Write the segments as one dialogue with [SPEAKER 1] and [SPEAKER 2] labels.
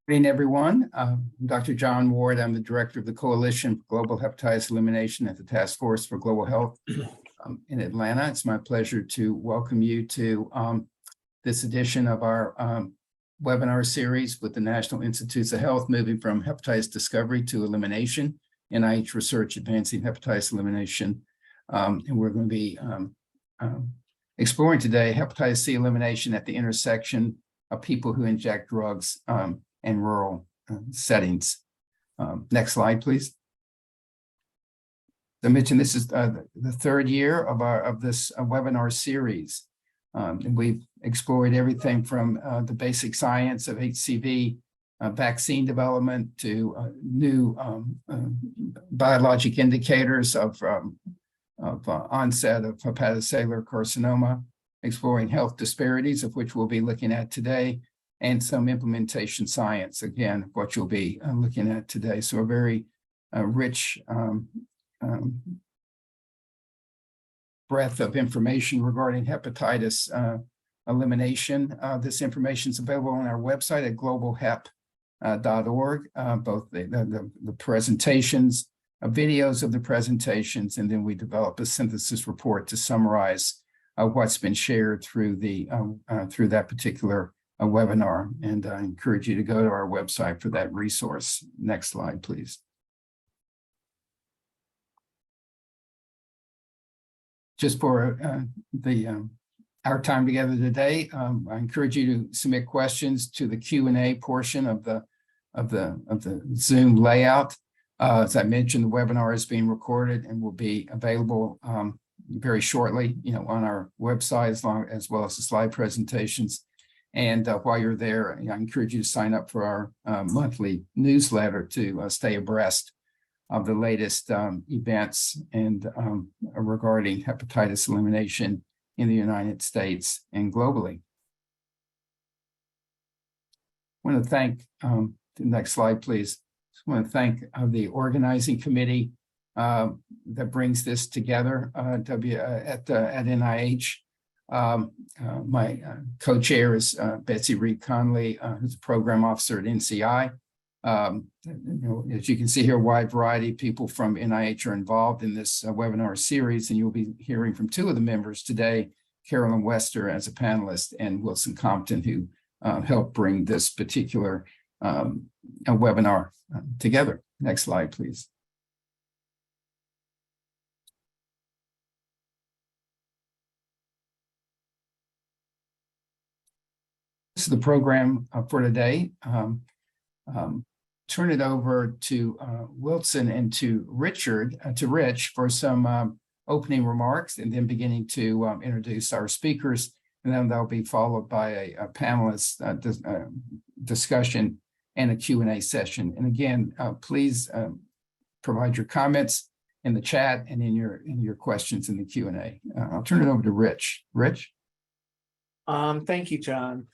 [SPEAKER 1] Good evening, everyone. I'm Dr. John Ward. I'm the director of the Coalition for Global Hepatitis Elimination at the Task Force for Global Health in Atlanta. It's my pleasure to welcome you to this edition of our webinar series with the National Institutes of Health, moving from hepatitis discovery to elimination, NIH research advancing hepatitis elimination. And we're going to be exploring today hepatitis C elimination at the intersection of people who inject drugs in rural settings. Next slide, please. As I mentioned, this is the third year of this webinar series. And we've explored everything from the basic science of HCV vaccine development to new biologic indicators of onset of hepatocellular carcinoma, exploring health disparities, of which we'll be looking at today, and some implementation science, again, what you'll be looking at today. So a very rich breadth of information regarding hepatitis elimination. This information is available on our website at globalhep.org, both the presentations, videos of the presentations, and then we develop a synthesis report to summarize what's been shared through through that particular webinar, and I encourage you to go to our website for that resource. Next slide, please. Just for our time together today, I encourage you to submit questions to the Q&A portion of the Zoom layout. As I mentioned, the webinar is being recorded and will be available very shortly, on our website, as well as the slide presentations. And while you're there, I encourage you to sign up for our monthly newsletter to stay abreast of the latest events and regarding hepatitis elimination in the United States and globally. I want to thank, the next slide, please. I want to thank the organizing committee that brings this together at NIH. My co-chair is Betsy Reed Conley, who's a program officer at NCI. As you can see here, a wide variety of people from NIH are involved in this webinar series, and you'll be hearing from two of the members today, Carolyn Wester as a panelist and Wilson Compton, who helped bring this particular webinar together. Next slide, please. This is the program for today. Turn it over to Wilson and to Rich for some opening remarks, and then beginning to introduce our speakers, and then that'll be followed by a panelist discussion and a Q&A session. And again, please provide your comments in the chat and in your questions in the Q&A. I'll turn it over to Rich. Rich?
[SPEAKER 2] Thank you, John.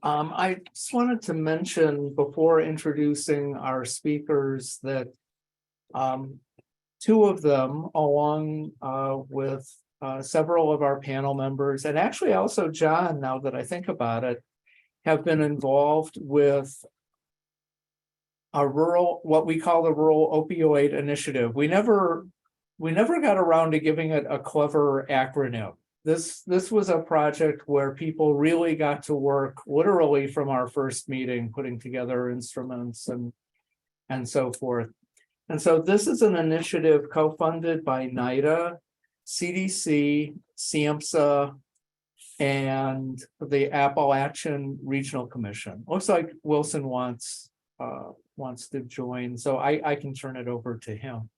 [SPEAKER 2] I just wanted to mention before introducing our speakers that two of them, along with several of our panel members, and actually also John, now that I think about it, have been involved with what we call the Rural Opioid Initiative. We never got around to giving it a clever acronym. This was a project where people really got to work literally from our first meeting, putting together instruments and so forth. And so this is an initiative co-funded by NIDA, CDC, SAMHSA, and the Appalachian Regional Commission. Looks like Wilson wants to join, so I can turn it over to him.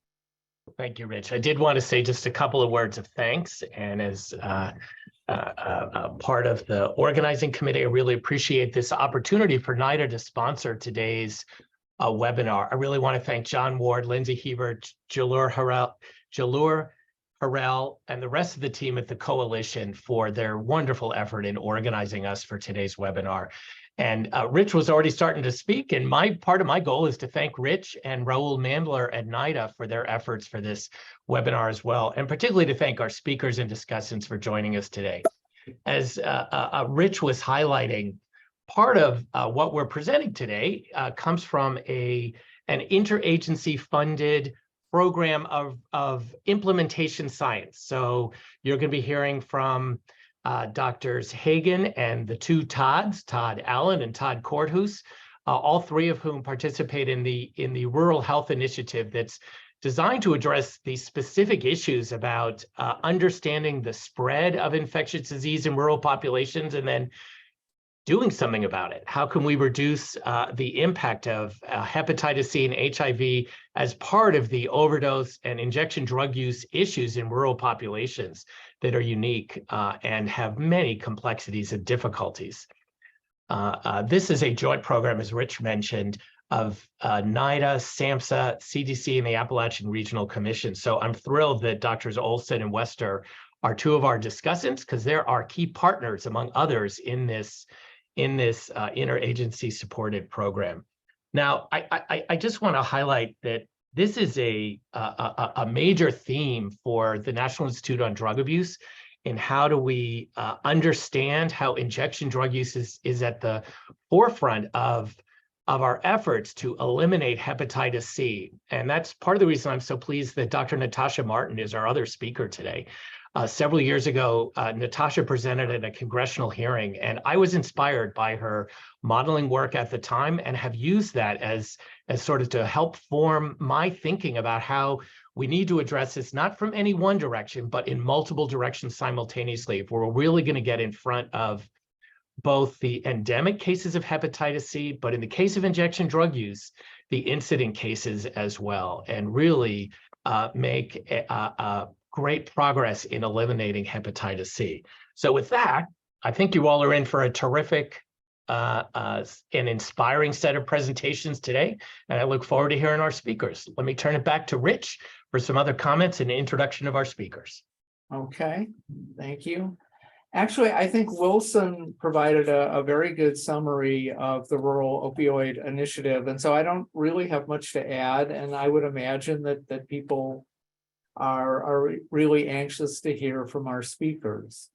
[SPEAKER 3] Thank you, Rich. I did want to say just a couple of words of thanks. And as part of the organizing committee, I really appreciate this opportunity for NIDA to sponsor today's webinar. I really want to thank John Ward, Lindsay Hebert, Jalur Harrell, and the rest of the team at the Coalition for their wonderful effort in organizing us for today's webinar. And Rich was already starting to speak, and part of my goal is to thank Rich and Raul Mandler at NIDA for their efforts for this webinar as well, and particularly to thank our speakers and discussants for joining us today. As Rich was highlighting, part of what we're presenting today comes from an interagency funded program of implementation science. So you're going to be hearing from Drs. Hagen and the two Todds, Todd Allen and Todd Korthuis, all three of whom participate in the Rural Health Initiative that's designed to address the specific issues about understanding the spread of infectious disease in rural populations and then doing something about it. How can we reduce the impact of hepatitis C and HIV as part of the overdose and injection drug use issues in rural populations that are unique and have many complexities and difficulties? This is a joint program, as Rich mentioned, of NIDA, SAMHSA, CDC, and the Appalachian Regional Commission. So I'm thrilled that Drs. Olson and Wester are two of our discussants because they're our key partners, among others, in this interagency supported program. Now, I just want to highlight that this is a major theme for the National Institute on Drug Abuse. And how do we understand how injection drug use is at the forefront of our efforts to eliminate hepatitis C. And that's part of the reason I'm so pleased that Dr. Natasha Martin is our other speaker today. Several years ago, Natasha presented at a congressional hearing, and I was inspired by her modeling work at the time and have used that as sort of to help form my thinking about how we need to address this, not from any one direction, but in multiple directions simultaneously. If we're really going to get in front of both the endemic cases of hepatitis C, but in the case of injection drug use, the incident cases as well, and really make great progress in eliminating hepatitis C. So with that, I think you all are in for a terrific and inspiring set of presentations today, and I look forward to hearing our speakers. Let me turn it back to Rich for some other comments and introduction of our speakers.
[SPEAKER 2] Okay, thank you. Actually, I think Wilson provided a very good summary of the Rural Opioid Initiative, and so I don't really have much to add, and I would imagine that people are really anxious to hear from our speakers.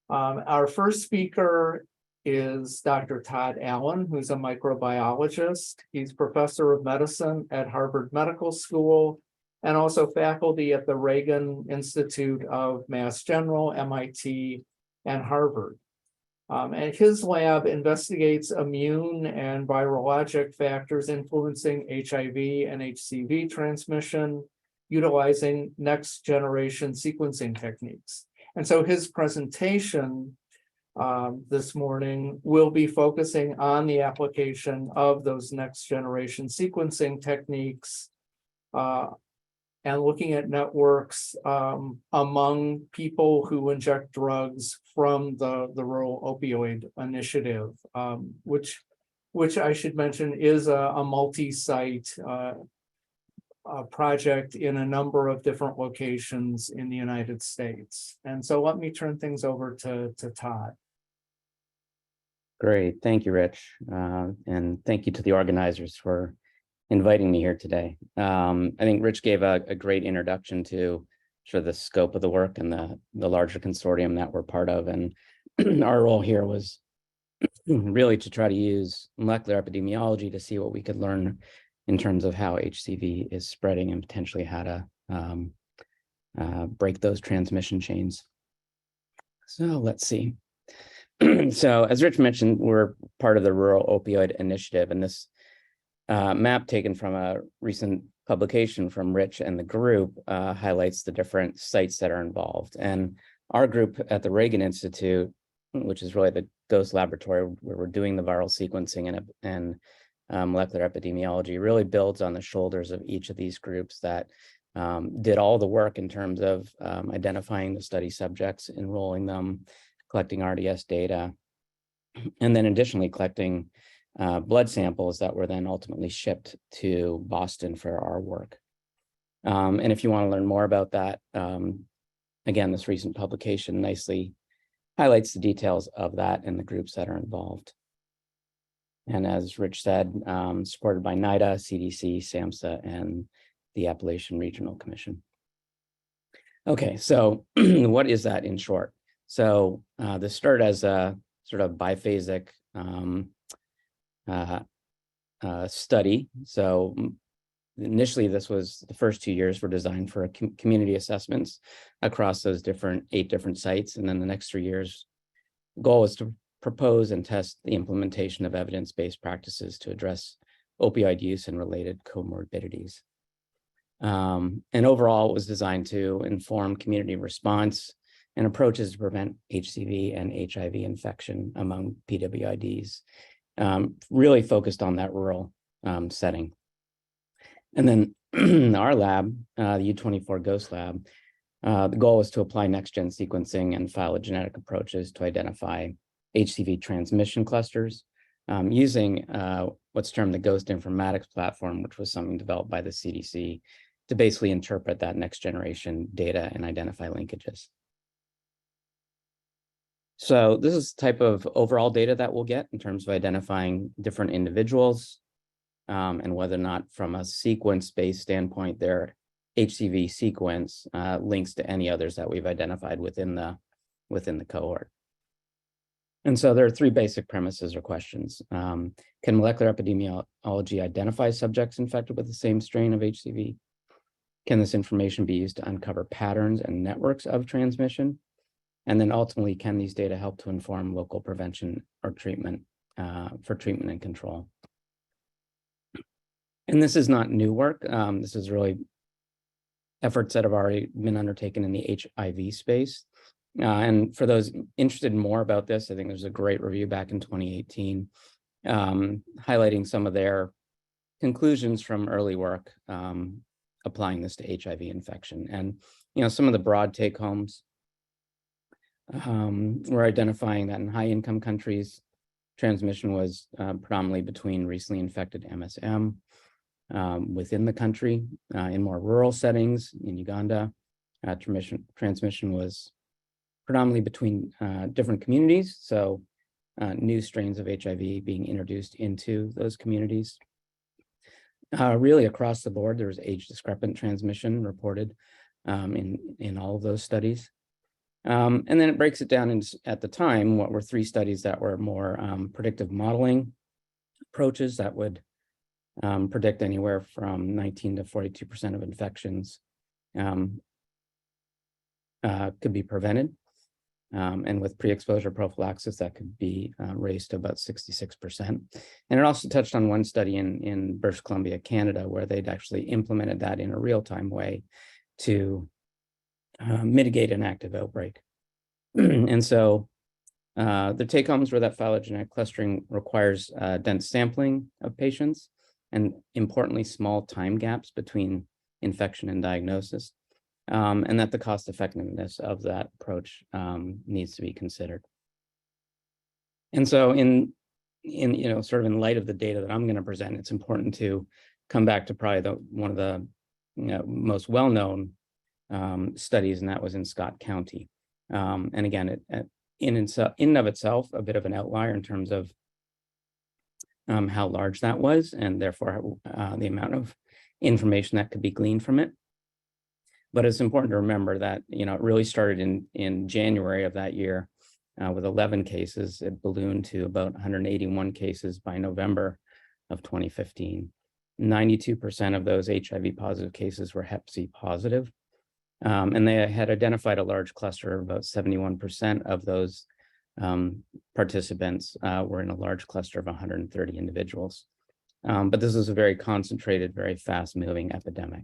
[SPEAKER 2] Our first speaker is Dr. Todd Allen, who's a microbiologist. He's professor of medicine at Harvard Medical School and also faculty at the Reagan Institute of Mass General, MIT, and Harvard. And his lab investigates immune and virologic factors influencing HIV and HCV transmission, utilizing next generation sequencing techniques. And so his presentation this morning will be focusing on the application of those next generation sequencing techniques and looking at networks among people who inject drugs from the Rural Opioid Initiative, which I should mention is a multi-site project in a number of different locations in the United States. And so let me turn things over to Todd.
[SPEAKER 4] Great, thank you, Rich. And thank you to the organizers for inviting me here today. I think Rich gave a great introduction to sort of the scope of the work and the larger consortium that we're part of. And our role here was really to try to use molecular epidemiology to see what we could learn in terms of how HCV is spreading and potentially how to break those transmission chains. So let's see. So as Rich mentioned, we're part of the Rural Opioid Initiative, and this map taken from a recent publication from Rich and the group highlights the different sites that are involved. And our group at the Reagan Institute, which is really the ghost laboratory where we're doing the viral sequencing and molecular epidemiology, really builds on the shoulders of each of these groups that did all the work in terms of identifying the study subjects, enrolling them, collecting RDS data, and then additionally collecting blood samples that were then ultimately shipped to Boston for our work. And if you want to learn more about that, again, this recent publication nicely highlights the details of that and the groups that are involved. And as Rich said, supported by NIDA, CDC, SAMHSA, and the Appalachian Regional Commission. Okay, so what is that in short? So this started as a sort of biphasic study. So initially, this was the first 2 years were designed for community assessments across those 8 different sites. And then the next 3 years, the goal was to propose and test the implementation of evidence-based practices to address opioid use and related comorbidities. And overall, it was designed to inform community response and approaches to prevent HCV and HIV infection among PWIDs, really focused on that rural setting. And then our lab, the U24 Ghost Lab, the goal was to apply next-gen sequencing and phylogenetic approaches to identify HCV transmission clusters using what's termed the Ghost Informatics platform, which was something developed by the CDC to basically interpret that next generation data and identify linkages. So this is the type of overall data that we'll get in terms of identifying different individuals and whether or not from a sequence-based standpoint, their HCV sequence links to any others that we've identified within the cohort. And so there are 3 basic premises or questions. Can molecular epidemiology identify subjects infected with the same strain of HCV? Can this information be used to uncover patterns and networks of transmission? And then ultimately, can these data help to inform local prevention or treatment for treatment and control? And this is not new work. This is really efforts that have already been undertaken in the HIV space. And for those interested in more about this, I think there's a great review back in 2018 highlighting some of their conclusions from early work applying this to HIV infection. And some of the broad take homes, we're identifying that in high income countries, transmission was predominantly between recently infected MSM. Within the country, in more rural settings, in Uganda, transmission was predominantly between different communities. So new strains of HIV being introduced into those communities. Really across the board, there was age discrepant transmission reported in all of those studies. And then it breaks it down at the time, what were 3 studies that were more predictive modeling approaches that would predict anywhere from 19 to 42% of infections could be prevented. And with pre-exposure prophylaxis, that could be raised to about 66%. And it also touched on one study in British Columbia, Canada, where they'd actually implemented that in a real-time way to mitigate an active outbreak. And so the take-homes were that phylogenetic clustering requires dense sampling of patients, and importantly, small time gaps between infection and diagnosis, and that the cost effectiveness of that approach needs to be considered. And so in sort of in light of the data that I'm going to present, it's important to come back to probably one of the most well-known studies, and that was in Scott County. And again, in and of itself, a bit of an outlier in terms of how large that was, and therefore the amount of information that could be gleaned from it. But it's important to remember that it really started in January of that year with 11 cases. It ballooned to about 181 cases by November of 2015. 92% of those HIV positive cases were Hep C positive. And they had identified a large cluster of about 71% of those participants were in a large cluster of 130 individuals. But this is a very concentrated, very fast moving epidemic.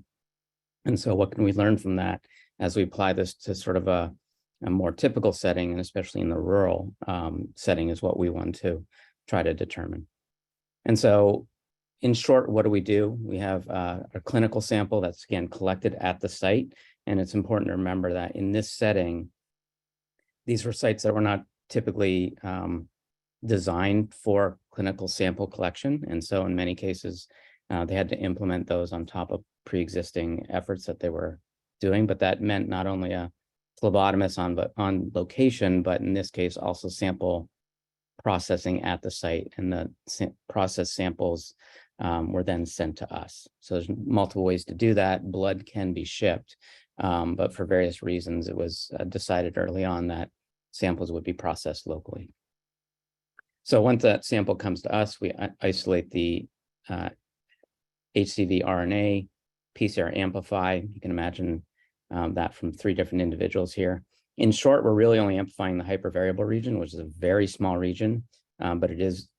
[SPEAKER 4] And so what can we learn from that as we apply this to sort of a more typical setting, and especially in the rural setting, is what we want to try to determine. And so in short, what do? We have a clinical sample that's, again, collected at the site. And it's important to remember that in this setting, these were sites that were not typically designed for clinical sample collection. And so in many cases, they had to implement those on top of pre-existing efforts that they were doing. But that meant not only a phlebotomist on location, but in this case, also sample processing at the site. And the processed samples were then sent to us. So there's multiple ways to do that. Blood can be shipped, but for various reasons, it was decided early on that samples would be processed locally. So once that sample comes to us, we isolate the HCV RNA, PCR amplify. You can imagine that from 3 different individuals here. In short, we're really only amplifying the hypervariable region, which is a very small region, but it is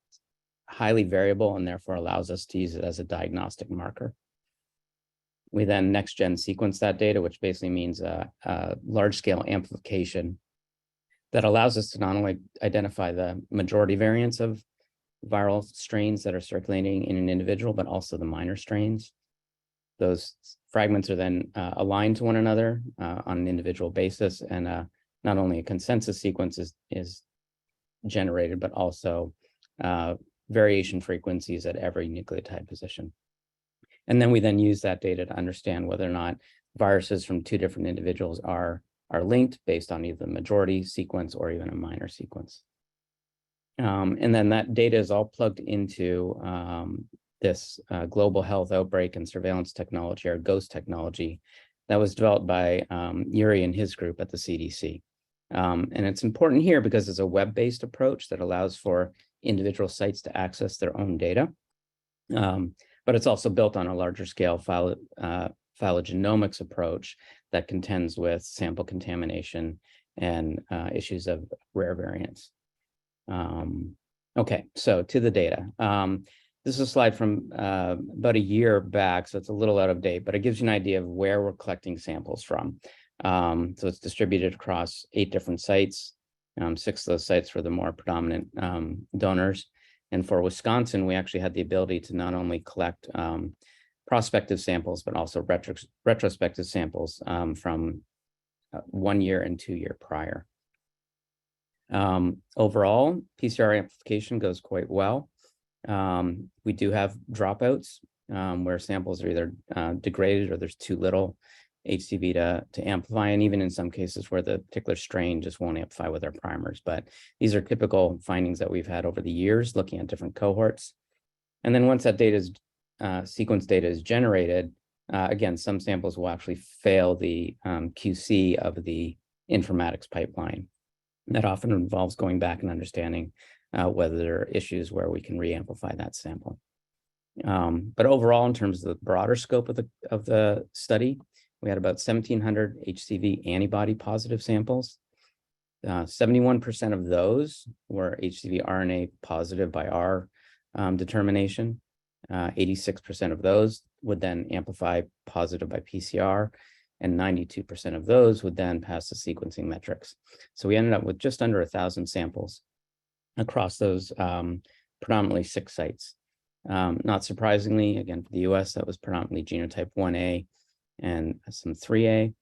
[SPEAKER 4] highly variable and therefore allows us to use it as a diagnostic marker. We then next-gen sequence that data, which basically means a large-scale amplification that allows us to not only identify the majority variants of viral strains that are circulating in an individual, but also the minor strains. Those fragments are then aligned to one another on an individual basis, and not only a consensus sequence is generated, but also variation frequencies at every nucleotide position. And then we then use that data to understand whether or not viruses from 2 different individuals are linked based on either the majority sequence or even a minor sequence. And then that data is all plugged into this global health outbreak and surveillance technology, or GHOST technology, that was developed by Yuri and his group at the CDC. And it's important here because it's a web-based approach that allows for individual sites to access their own data. But it's also built on a larger scale phylogenomics approach that contends with sample contamination and issues of rare variants. Okay, so to the data. This is a slide from about a year back, so it's a little out of date, but it gives you an idea of where we're collecting samples from. So it's distributed across 8 different sites. 6 of those sites were the more predominant donors. And for Wisconsin, we actually had the ability to not only collect prospective samples, but also retrospective samples from 1 year and 2 year prior. Overall, PCR amplification goes quite well. We do have dropouts where samples are either degraded or there's too little HCV to amplify, and even in some cases where the particular strain just won't amplify with our primers. But these are typical findings that we've had over the years looking at different cohorts. And then once that data is sequence data is generated, again, some samples will actually fail the QC of the informatics pipeline. That often involves going back and understanding whether there are issues where we can re-amplify that sample. But overall, in terms of the broader scope of the study, we had about 1,700 HCV antibody positive samples. 71% of those were HCV RNA positive by our determination. 86% of those would then amplify positive by PCR, and 92% of those would then pass the sequencing metrics. So we ended up with just under 1,000 samples across those predominantly 6 sites. Not surprisingly, again, for the US, that was predominantly genotype 1A and some 3A.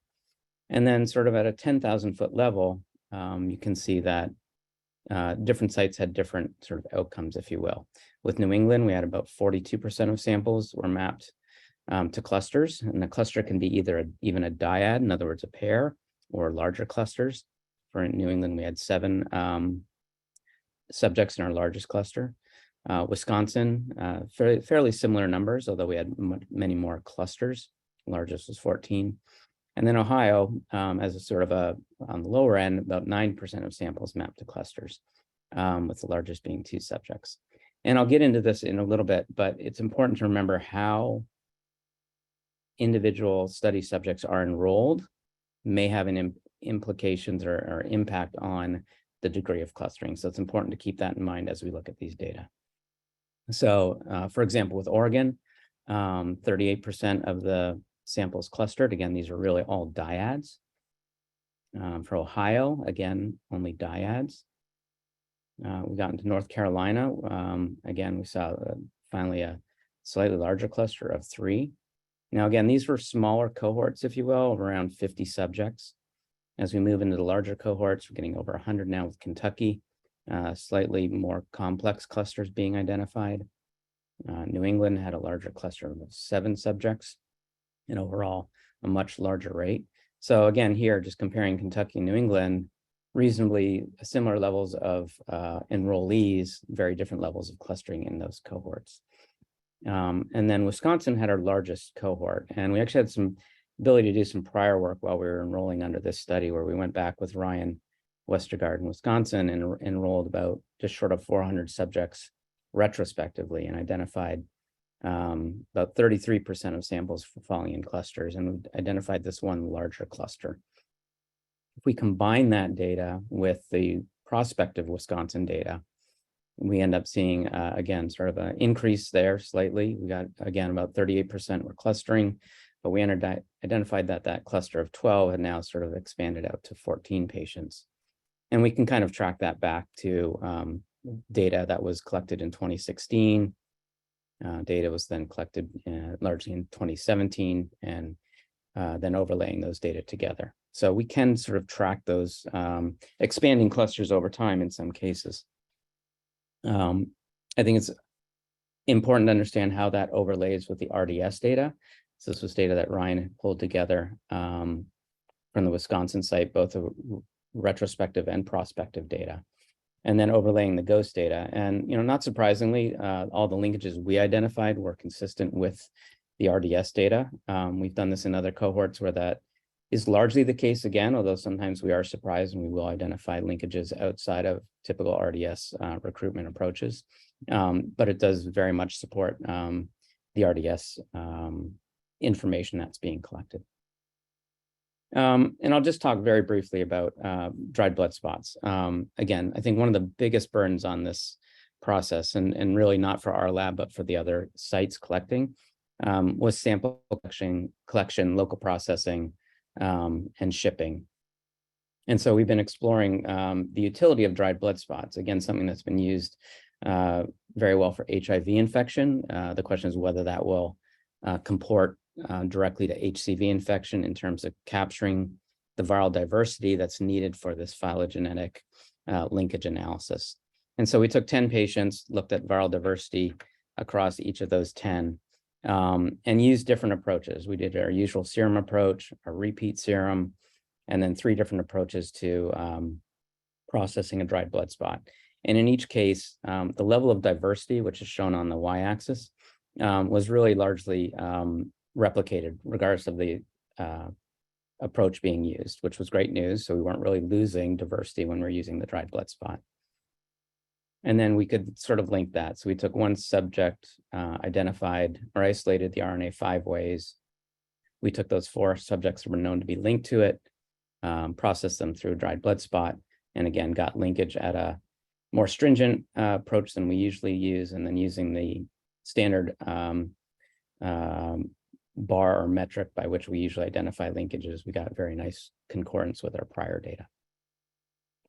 [SPEAKER 4] And then sort of at a 10,000 foot level, you can see that different sites had different sort of outcomes, if you will. With New England, we had about 42% of samples were mapped to clusters, and the cluster can be either even a dyad, in other words, a pair, or larger clusters. For New England, we had 7 subjects in our largest cluster. Wisconsin, fairly similar numbers, although we had many more clusters. Largest was 14. And then Ohio, as a sort of on the lower end, about 9% of samples mapped to clusters, with the largest being 2 subjects. And I'll get into this in a little bit, but it's important to remember how individual study subjects are enrolled may have an implications or impact on the degree of clustering. So it's important to keep that in mind as we look at these data. So for example, with Oregon, 38% of the samples clustered. Again, these are really all dyads. For Ohio, again, only dyads. We got into North Carolina. Again, we saw finally a slightly larger cluster of 3. Now, again, these were smaller cohorts, if you will, of around 50 subjects. As we move into the larger cohorts, we're getting over 100 now with Kentucky, slightly more complex clusters being identified. New England had a larger cluster of 7 subjects, and overall a much larger rate. So again, here, just comparing Kentucky and New England, reasonably similar levels of enrollees, very different levels of clustering in those cohorts. And then Wisconsin had our largest cohort, and we actually had some ability to do some prior work while we were enrolling under this study, where we went back with Ryan Westergaard in Wisconsin, and enrolled about just short of 400 subjects retrospectively and identified about 33% of samples falling in clusters, and we identified this one larger cluster. If we combine that data with the prospective Wisconsin data, we end up seeing, again, sort of an increase there slightly. We got, again, about 38% were clustering, but we identified that that cluster of 12 had now sort of expanded out to 14 patients. And we can kind of track that back to data that was collected in 2016. Data was then collected largely in 2017, and then overlaying those data together. So we can sort of track those expanding clusters over time in some cases. I think it's important to understand how that overlays with the RDS data. So this was data that Ryan had pulled together from the Wisconsin site, both a retrospective and prospective data, and then overlaying the GHOST data. And, you know, not surprisingly, all the linkages we identified were consistent with the RDS data. We've done this in other cohorts where that is largely the case again, although sometimes we are surprised and we will identify linkages outside of typical RDS recruitment approaches. But it does very much support the RDS information that's being collected. And I'll just talk very briefly about dried blood spots. Again, I think one of the biggest burdens on this process, and really not for our lab, but for the other sites collecting, was sample collection, local processing, and shipping. And so we've been exploring the utility of dried blood spots. Again, something that's been used very well for HIV infection. The question is whether that will comport directly to HCV infection in terms of capturing the viral diversity that's needed for this phylogenetic linkage analysis. And so we took 10 patients, looked at viral diversity across each of those 10, and used different approaches. We did our usual serum approach, a repeat serum, and then 3 different approaches to processing a dried blood spot. And in each case, the level of diversity, which is shown on the y-axis, was really largely replicated regardless of the approach being used, which was great news. So we weren't really losing diversity when we're using the dried blood spot. And then we could sort of link that. So we took one subject, identified or isolated the RNA 5 ways. We took those 4 subjects that were known to be linked to it, processed them through a dried blood spot, and again, got linkage at a more stringent approach than we usually use, and then using the standard bar or metric by which we usually identify linkages, we got very nice concordance with our prior data.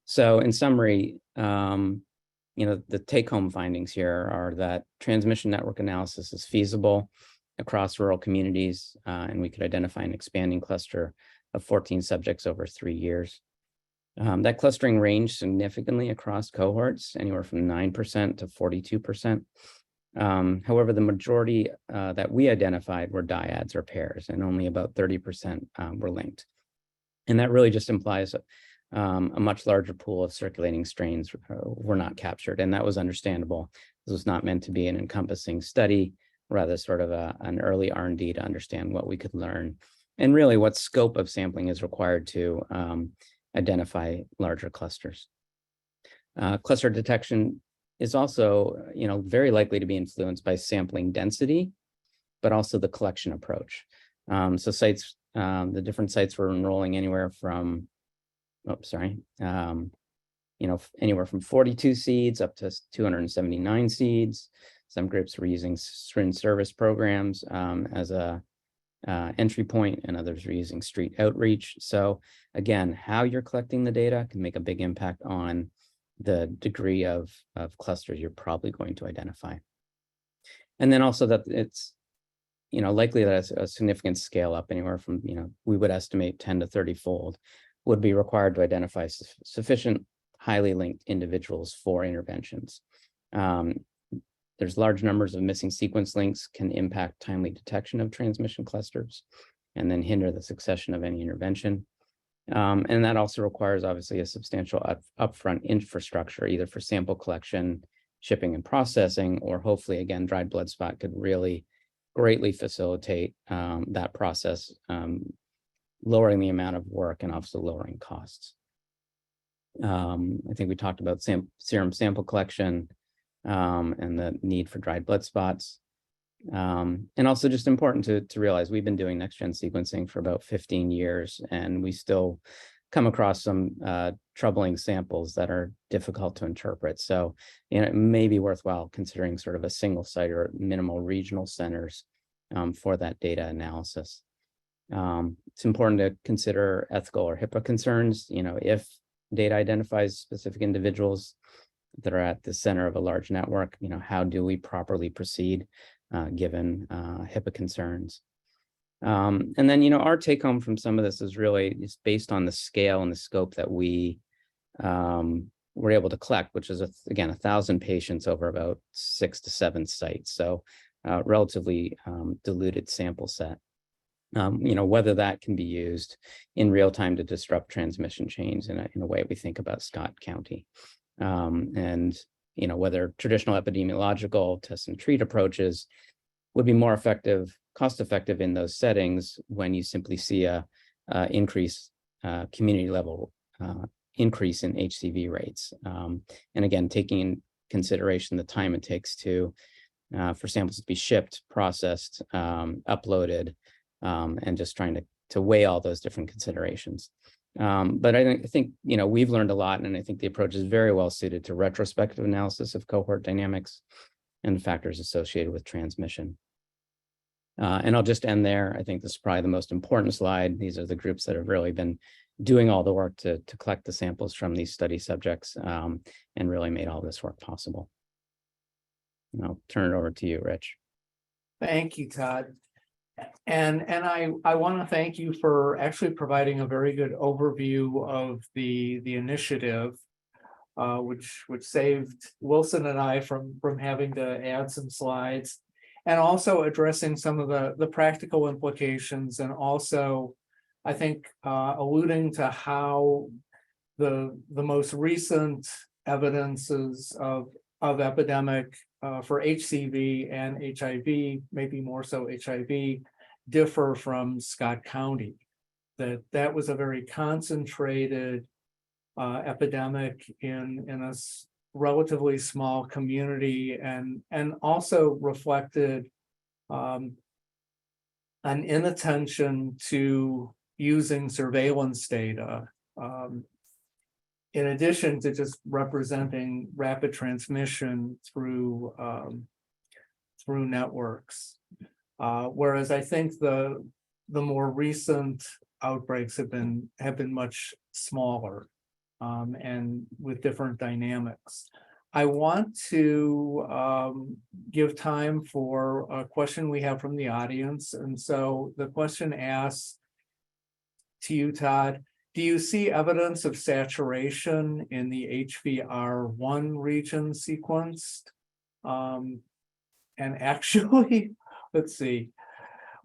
[SPEAKER 4] So in summary, you know, the take-home findings here are that transmission network analysis is feasible across rural communities, and we could identify an expanding cluster of 14 subjects over 3 years. That clustering ranged significantly across cohorts, anywhere from 9% to 42%. However, the majority that we identified were dyads or pairs, and only about 30% were linked. And that really just implies a much larger pool of circulating strains were not captured, and that was understandable. This was not meant to be an encompassing study, rather sort of an early R&D to understand what we could learn, and really what scope of sampling is required to identify larger clusters. Cluster detection is also, you know, very likely to be influenced by sampling density, but also the collection approach. So sites, the different sites were enrolling anywhere from, you know, anywhere from 42 seeds up to 279 seeds. Some groups were using syringe service programs as a entry point, and others were using street outreach. So again, how you're collecting the data can make a big impact on the degree of clusters you're probably going to identify. And then also that it's, you know, likely that a significant scale up, anywhere from, you know, we would estimate 10 to 30-fold, would be required to identify sufficient highly linked individuals for interventions. There's large numbers of missing sequence links can impact timely detection of transmission clusters and then hinder the succession of any intervention. And that also requires obviously a substantial upfront infrastructure, either for sample collection, shipping and processing, or hopefully again, dried blood spot could really greatly facilitate that process, lowering the amount of work and also lowering costs. I think we talked about serum sample collection and the need for dried blood spots. And also just important to realize we've been doing next-gen sequencing for about 15 years, and we still come across some troubling samples that are difficult to interpret. So, it may be worthwhile considering sort of a single site or minimal regional centers for that data analysis. It's important to consider ethical or HIPAA concerns. If data identifies specific individuals that are at the center of a large network, how do we properly proceed given HIPAA concerns? And then, our take home from some of this is really just based on the scale and the scope that we were able to collect, which is, again, 1,000 patients over about 6 to 7 sites. So relatively diluted sample set. Whether that can be used in real time to disrupt transmission chains in a way we think about Scott County. And whether traditional epidemiological test and treat approaches would be more effective, cost effective in those settings when you simply see a community level increase in HCV rates. And again, taking in consideration the time it takes for samples to be shipped, processed, uploaded, and just trying to weigh all those different considerations. But I think we've learned a lot, and I think the approach is very well suited to retrospective analysis of cohort dynamics and factors associated with transmission. And I'll just end there. I think this is probably the most important slide. These are the groups that have really been doing all the work to collect the samples from these study subjects and really made all this work possible. And I'll turn it over to you, Rich.
[SPEAKER 2] Thank you, Todd. And I want to thank you for actually providing a very good overview of the initiative, which saved Wilson and I from having to add some slides, and also addressing some of the practical implications, and also I think alluding to how the most recent evidences of epidemic for HCV and HIV, maybe more so HIV, differ from Scott County. That was a very concentrated epidemic in a relatively small community, and also reflected an inattention to using surveillance data in addition to just representing rapid transmission through networks. Whereas I think the more recent outbreaks have been much smaller and with different dynamics. I want to give time for a question we have from the audience. And so the question asks to you, Todd, do you see evidence of saturation in the HVR1 region sequenced? And actually, let's see,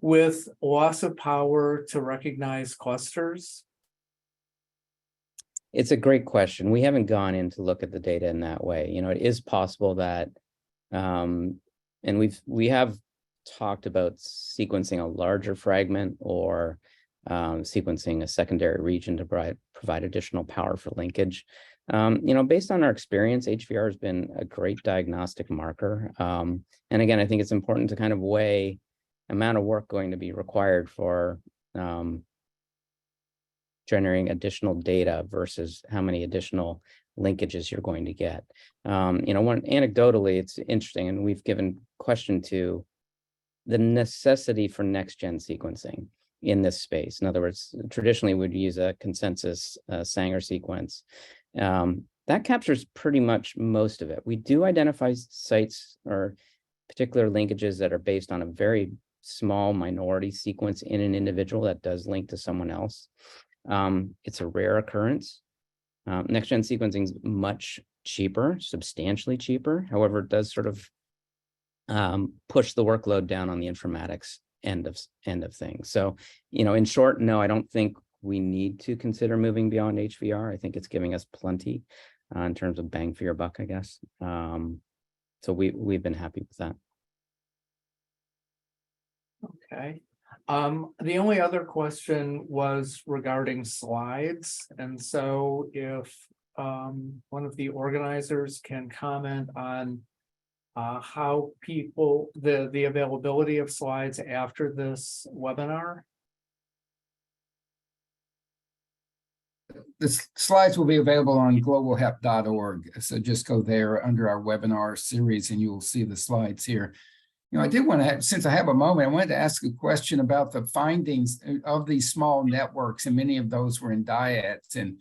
[SPEAKER 2] with loss of power to recognize clusters?
[SPEAKER 4] It's a great question. We haven't gone in to look at the data in that way. It is possible that, and we have talked about sequencing a larger fragment or sequencing a secondary region to provide additional power for linkage. Based on our experience, HVR has been a great diagnostic marker. And again, I think it's important to kind of weigh amount of work going to be required for generating additional data versus how many additional linkages you're going to get. Anecdotally, it's interesting, and we've given question to the necessity for next-gen sequencing in this space. In other words, traditionally we'd use a consensus Sanger sequence. That captures pretty much most of it. We do identify sites or particular linkages that are based on a very small minority sequence in an individual that does link to someone else. It's a rare occurrence. Next-gen sequencing is much cheaper, substantially cheaper. However, it does sort of push the workload down on the informatics end of things. So, in short, no, I don't think we need to consider moving beyond HVR. I think it's giving us plenty in terms of bang for your buck, I guess. So we've been happy with that.
[SPEAKER 2] Okay. The only other question was regarding slides. And so if one of the organizers can comment on how people, the availability of slides after this webinar.
[SPEAKER 1] The slides will be available on globalhep.org. So just go there under our webinar series and you will see the slides here. You know, I did want to, since I have a moment, I wanted to ask a question about the findings of these small networks, and many of those were in dyads. And,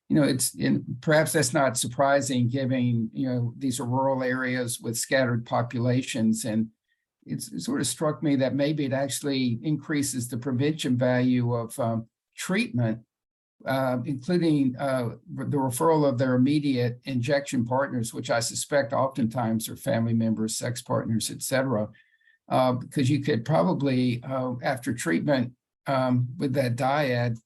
[SPEAKER 1] you know, perhaps that's not surprising given, you know, these are rural areas with scattered populations. And it sort of struck me that maybe it actually increases the prevention value of treatment, including the referral of their immediate injection partners, which I suspect oftentimes are family members, sex partners, et cetera, because you could probably, after treatment with that dyad,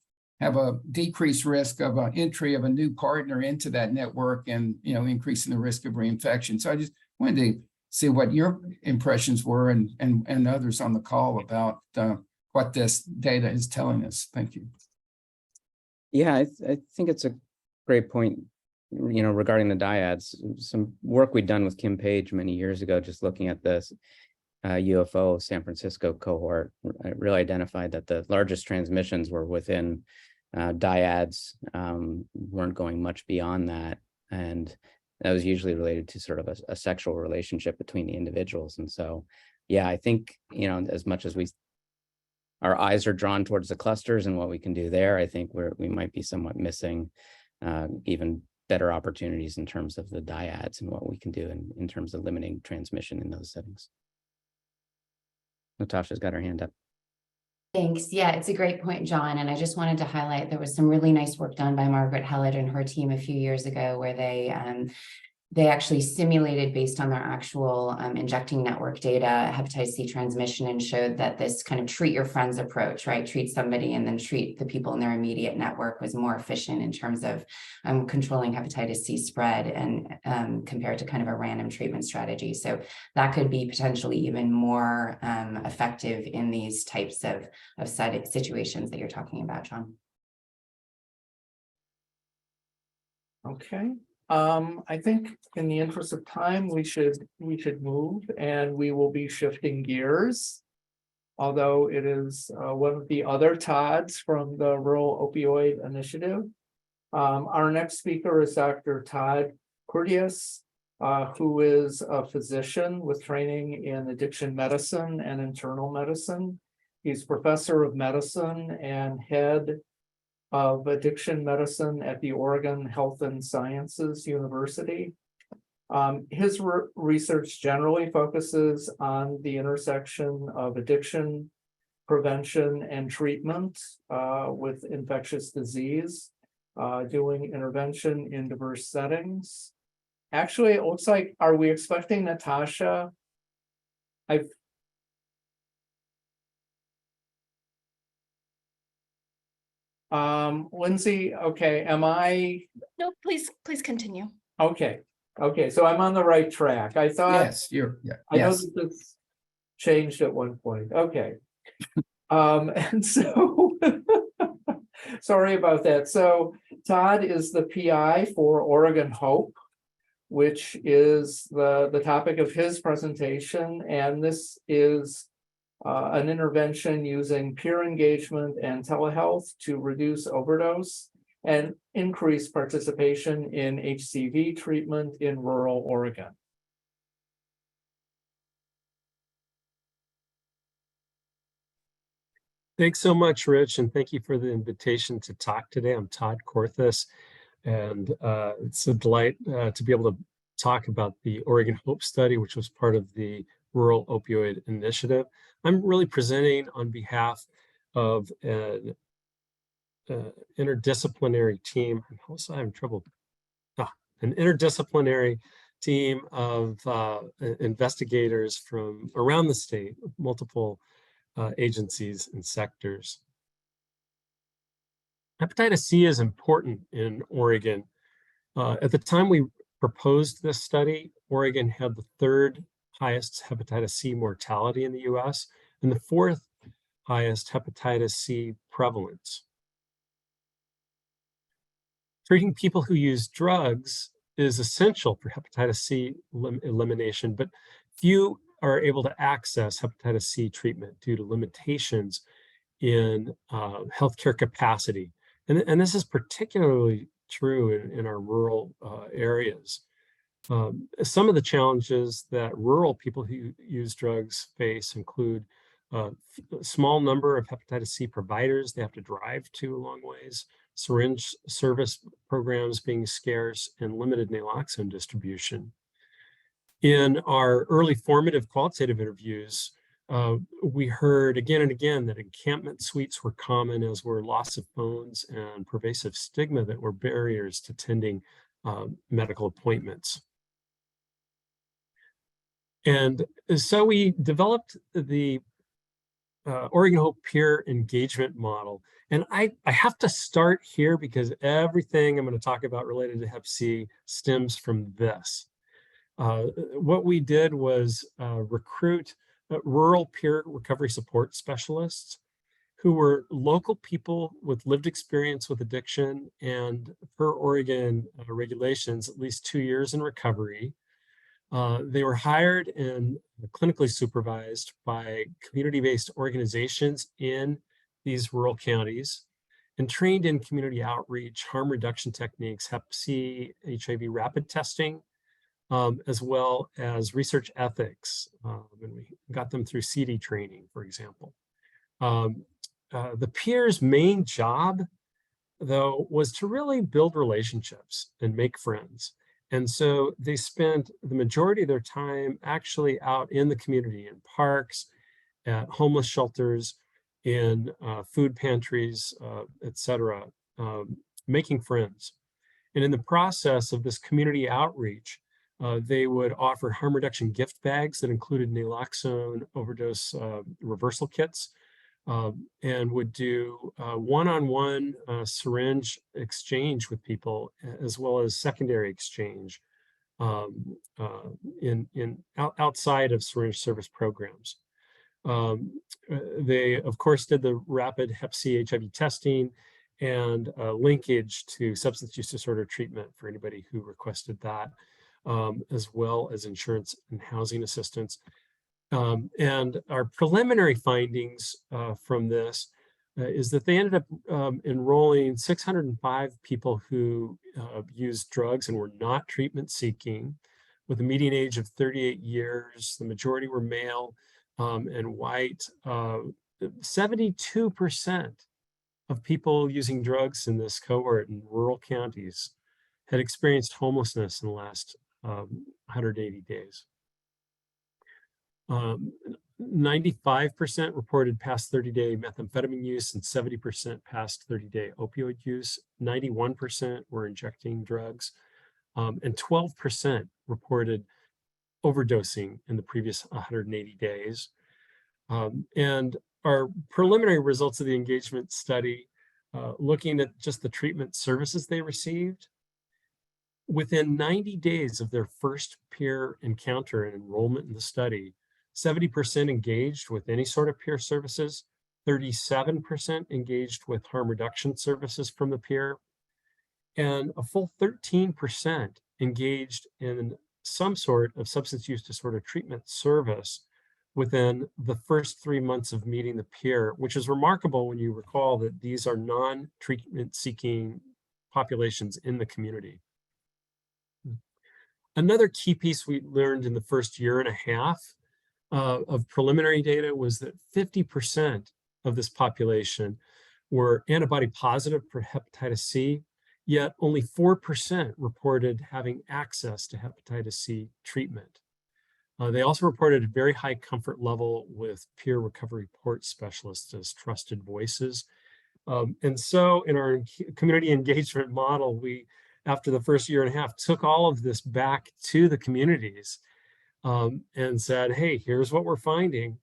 [SPEAKER 1] have a decreased risk of entry of a new partner into that network and, you know, increasing the risk of reinfection. So I just wanted to see what your impressions were and others on the call about what this data is telling us. Thank you.
[SPEAKER 4] Yeah, I think it's a great point, you know, regarding the dyads. Some work we'd done with Kim Page many years ago, just looking at this UFO San Francisco cohort, really identified that the largest transmissions were within dyads, weren't going much beyond that. And that was usually related to sort of a sexual relationship between the individuals. And so, yeah, I think, you know, as much as our eyes are drawn towards the clusters and what we can do there, I think we might be somewhat missing even better opportunities in terms of the dyads and what we can do in terms of limiting transmission in those settings. Natasha's got her hand up.
[SPEAKER 5] Thanks. Yeah, it's a great point, John. And I just wanted to highlight there was some really nice work done by Margaret Hellett and her team a few years ago where they actually simulated based on their actual injecting network data, hepatitis C transmission, and showed that this kind of treat your friends approach, right? Treat somebody and then treat the people in their immediate network was more efficient in terms of controlling hepatitis C spread and compared to kind of a random treatment strategy. So that could be potentially even more effective in these types of situations that you're talking about, John.
[SPEAKER 2] Okay. I think in the interest of time, we should move, and we will be shifting gears. Although it is one of the other Todds from the Rural Opioid Initiative. Our next speaker is Dr. Todd Korthuis, who is a physician with training in addiction medicine and internal medicine. He's professor of medicine and head of addiction medicine at the Oregon Health and Sciences University. His research generally focuses on the intersection of addiction, prevention, and treatment with infectious disease, doing intervention in diverse settings. Actually, it looks like, are we expecting Natasha? Lindsay, okay, am I?
[SPEAKER 6] No, please continue.
[SPEAKER 2] Okay, so I'm on the right track. I thought.
[SPEAKER 1] Yes, you're, yeah.
[SPEAKER 2] I know
[SPEAKER 1] Yes.
[SPEAKER 2] that this changed at one point. Okay. And so, sorry about that. So Todd is the PI for Oregon Hope, which is the topic of his presentation. And this is an intervention using peer engagement and telehealth to reduce overdose and increase participation in HCV treatment in rural Oregon.
[SPEAKER 7] Thanks so much, Rich, and thank you for the invitation to talk today. I'm Todd Korthuis, and it's a delight to be able to talk about the Oregon Hope study, which was part of the Rural Opioid Initiative. I'm really presenting on behalf of an interdisciplinary team. Also, I'm trouble. An interdisciplinary team of investigators from around the state, multiple agencies and sectors. Hepatitis C is important in Oregon. At the time we proposed this study, Oregon had the third highest hepatitis C mortality in the US and the fourth highest hepatitis C prevalence. treating people who use drugs is essential for hepatitis C elimination, but few are able to access hepatitis C treatment due to limitations in healthcare capacity. And this is particularly true in our rural areas. Some of the challenges that rural people who use drugs face include a small number of hepatitis C providers they have to drive to a long ways, syringe service programs being scarce, and limited naloxone distribution. In our early formative qualitative interviews, we heard again and again that encampment suites were common, as were loss of phones and pervasive stigma that were barriers to attending medical appointments. And so we developed the Oregon Hope peer engagement model. And I have to start here because everything I'm going to talk about related to Hep C stems from this. What we did was recruit rural peer recovery support specialists who were local people with lived experience with addiction and, per Oregon regulations, at least 2 years in recovery. They were hired and clinically supervised by community-based organizations in these rural counties and trained in community outreach, harm reduction techniques, Hep C, HIV rapid testing, as well as research ethics. And we got them through CD training, for example. The peers' main job, though, was to really build relationships and make friends. And so they spent the majority of their time actually out in the community, in parks, at homeless shelters, in food pantries, etc., making friends. And in the process of this community outreach, they would offer harm reduction gift bags that included naloxone overdose reversal kits, and would do one-on-one syringe exchange with people, as well as secondary exchange outside of syringe service programs. They, of course, did the rapid Hep C HIV testing and linkage to substance use disorder treatment for anybody who requested that, as well as insurance and housing assistance. And our preliminary findings from this is that they ended up enrolling 605 people who used drugs and were not treatment seeking, with a median age of 38 years. The majority were male and white. 72% of people using drugs in this cohort in rural counties had experienced homelessness in the last 180 days. 95% reported past 30-day methamphetamine use and 70% past 30-day opioid use. 91% were injecting drugs, and 12% reported overdosing in the previous 180 days. And our preliminary results of the engagement study, looking at just the treatment services they received, within 90 days of their first peer encounter and enrollment in the study, 70% engaged with any sort of peer services, 37% engaged with harm reduction services from the peer, and a full 13% engaged in some sort of substance use disorder treatment service within the first 3 months of meeting the peer, which is remarkable when you recall that these are non-treatment seeking populations in the community. Another key piece we learned in the first year and a half of preliminary data was that 50% of this population were antibody positive for hepatitis C, yet only 4% reported having access to hepatitis C treatment. They also reported a very high comfort level with peer recovery support specialists as trusted voices. And so in our community engagement model, we, after the first year and a half, took all of this back to the communities and said, hey, here's what we're finding.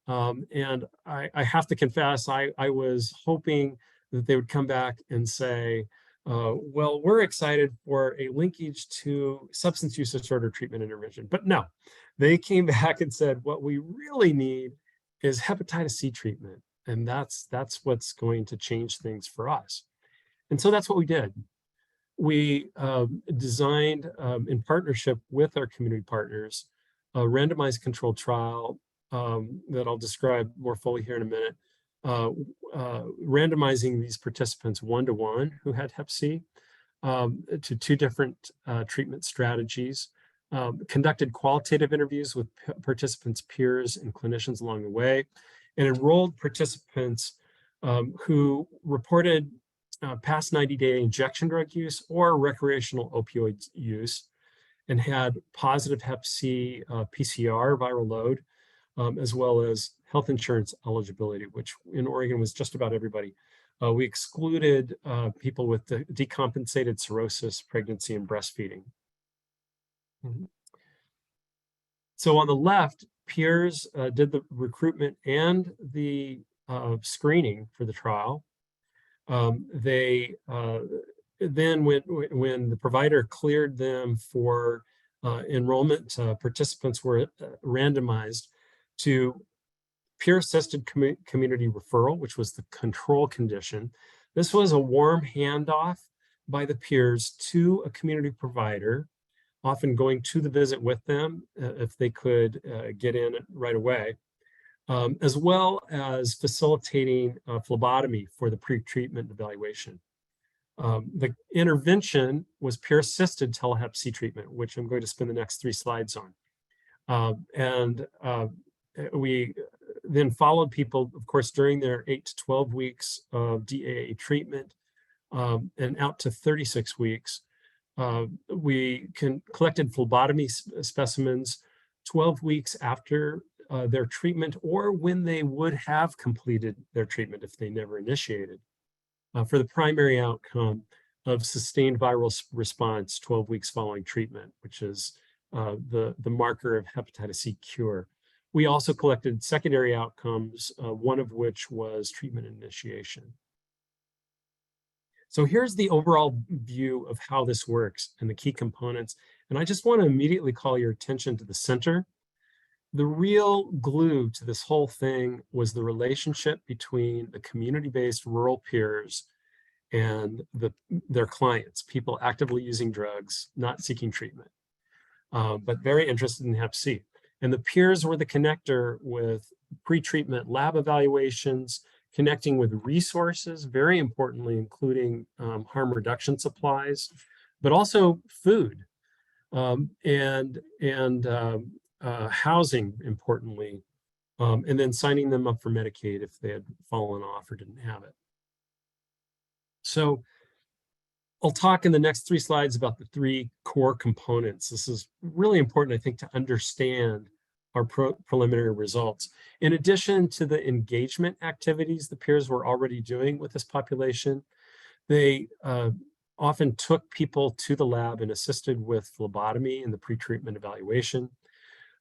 [SPEAKER 7] And I have to confess, I was hoping that they would come back and say, well, we're excited for a linkage to substance use disorder treatment intervention. But no, they came back and said, what we really need is hepatitis C treatment. And that's what's going to change things for us. And so that's what we did. we designed, in partnership with our community partners, a randomized controlled trial that I'll describe more fully here in a minute, randomizing these participants 1-to-1 who had Hep C to 2 different treatment strategies, conducted qualitative interviews with participants' peers and clinicians along the way, and enrolled participants who reported past 90-day injection drug use or recreational opioid use and had positive Hep C PCR viral load, as well as health insurance eligibility, which in Oregon was just about everybody. We excluded people with decompensated cirrhosis, pregnancy, and breastfeeding. So on the left, peers did the recruitment and the screening for the trial. They then, when the provider cleared them for enrollment, participants were randomized to peer-assisted community referral, which was the control condition. This was a warm handoff by the peers to a community provider, often going to the visit with them if they could get in right away, as well as facilitating phlebotomy for the pre-treatment evaluation. The intervention was peer-assisted telehep C treatment, which I'm going to spend the next 3 slides on. We then followed people, of course, during their 8 to 12 weeks of DAA treatment and out to 36 weeks. We collected phlebotomy specimens 12 weeks after their treatment or when they would have completed their treatment if they never initiated, for the primary outcome of sustained viral response 12 weeks following treatment, which is the marker of hepatitis C cure. We also collected secondary outcomes, one of which was treatment initiation. So here's the overall view of how this works and the key components. And I just want to immediately call your attention to the center. The real glue to this whole thing was the relationship between the community-based rural peers and their clients, people actively using drugs, not seeking treatment, but very interested in Hep C. And the peers were the connector with pre-treatment lab evaluations, connecting with resources, very importantly, including harm reduction supplies, but also food and housing, importantly, and then signing them up for Medicaid if they had fallen off or didn't have it. So I'll talk in the next 3 slides about the 3 core components. This is really important, I think, to understand our preliminary results. In addition to the engagement activities the peers were already doing with this population, they often took people to the lab and assisted with phlebotomy and the pre-treatment evaluation,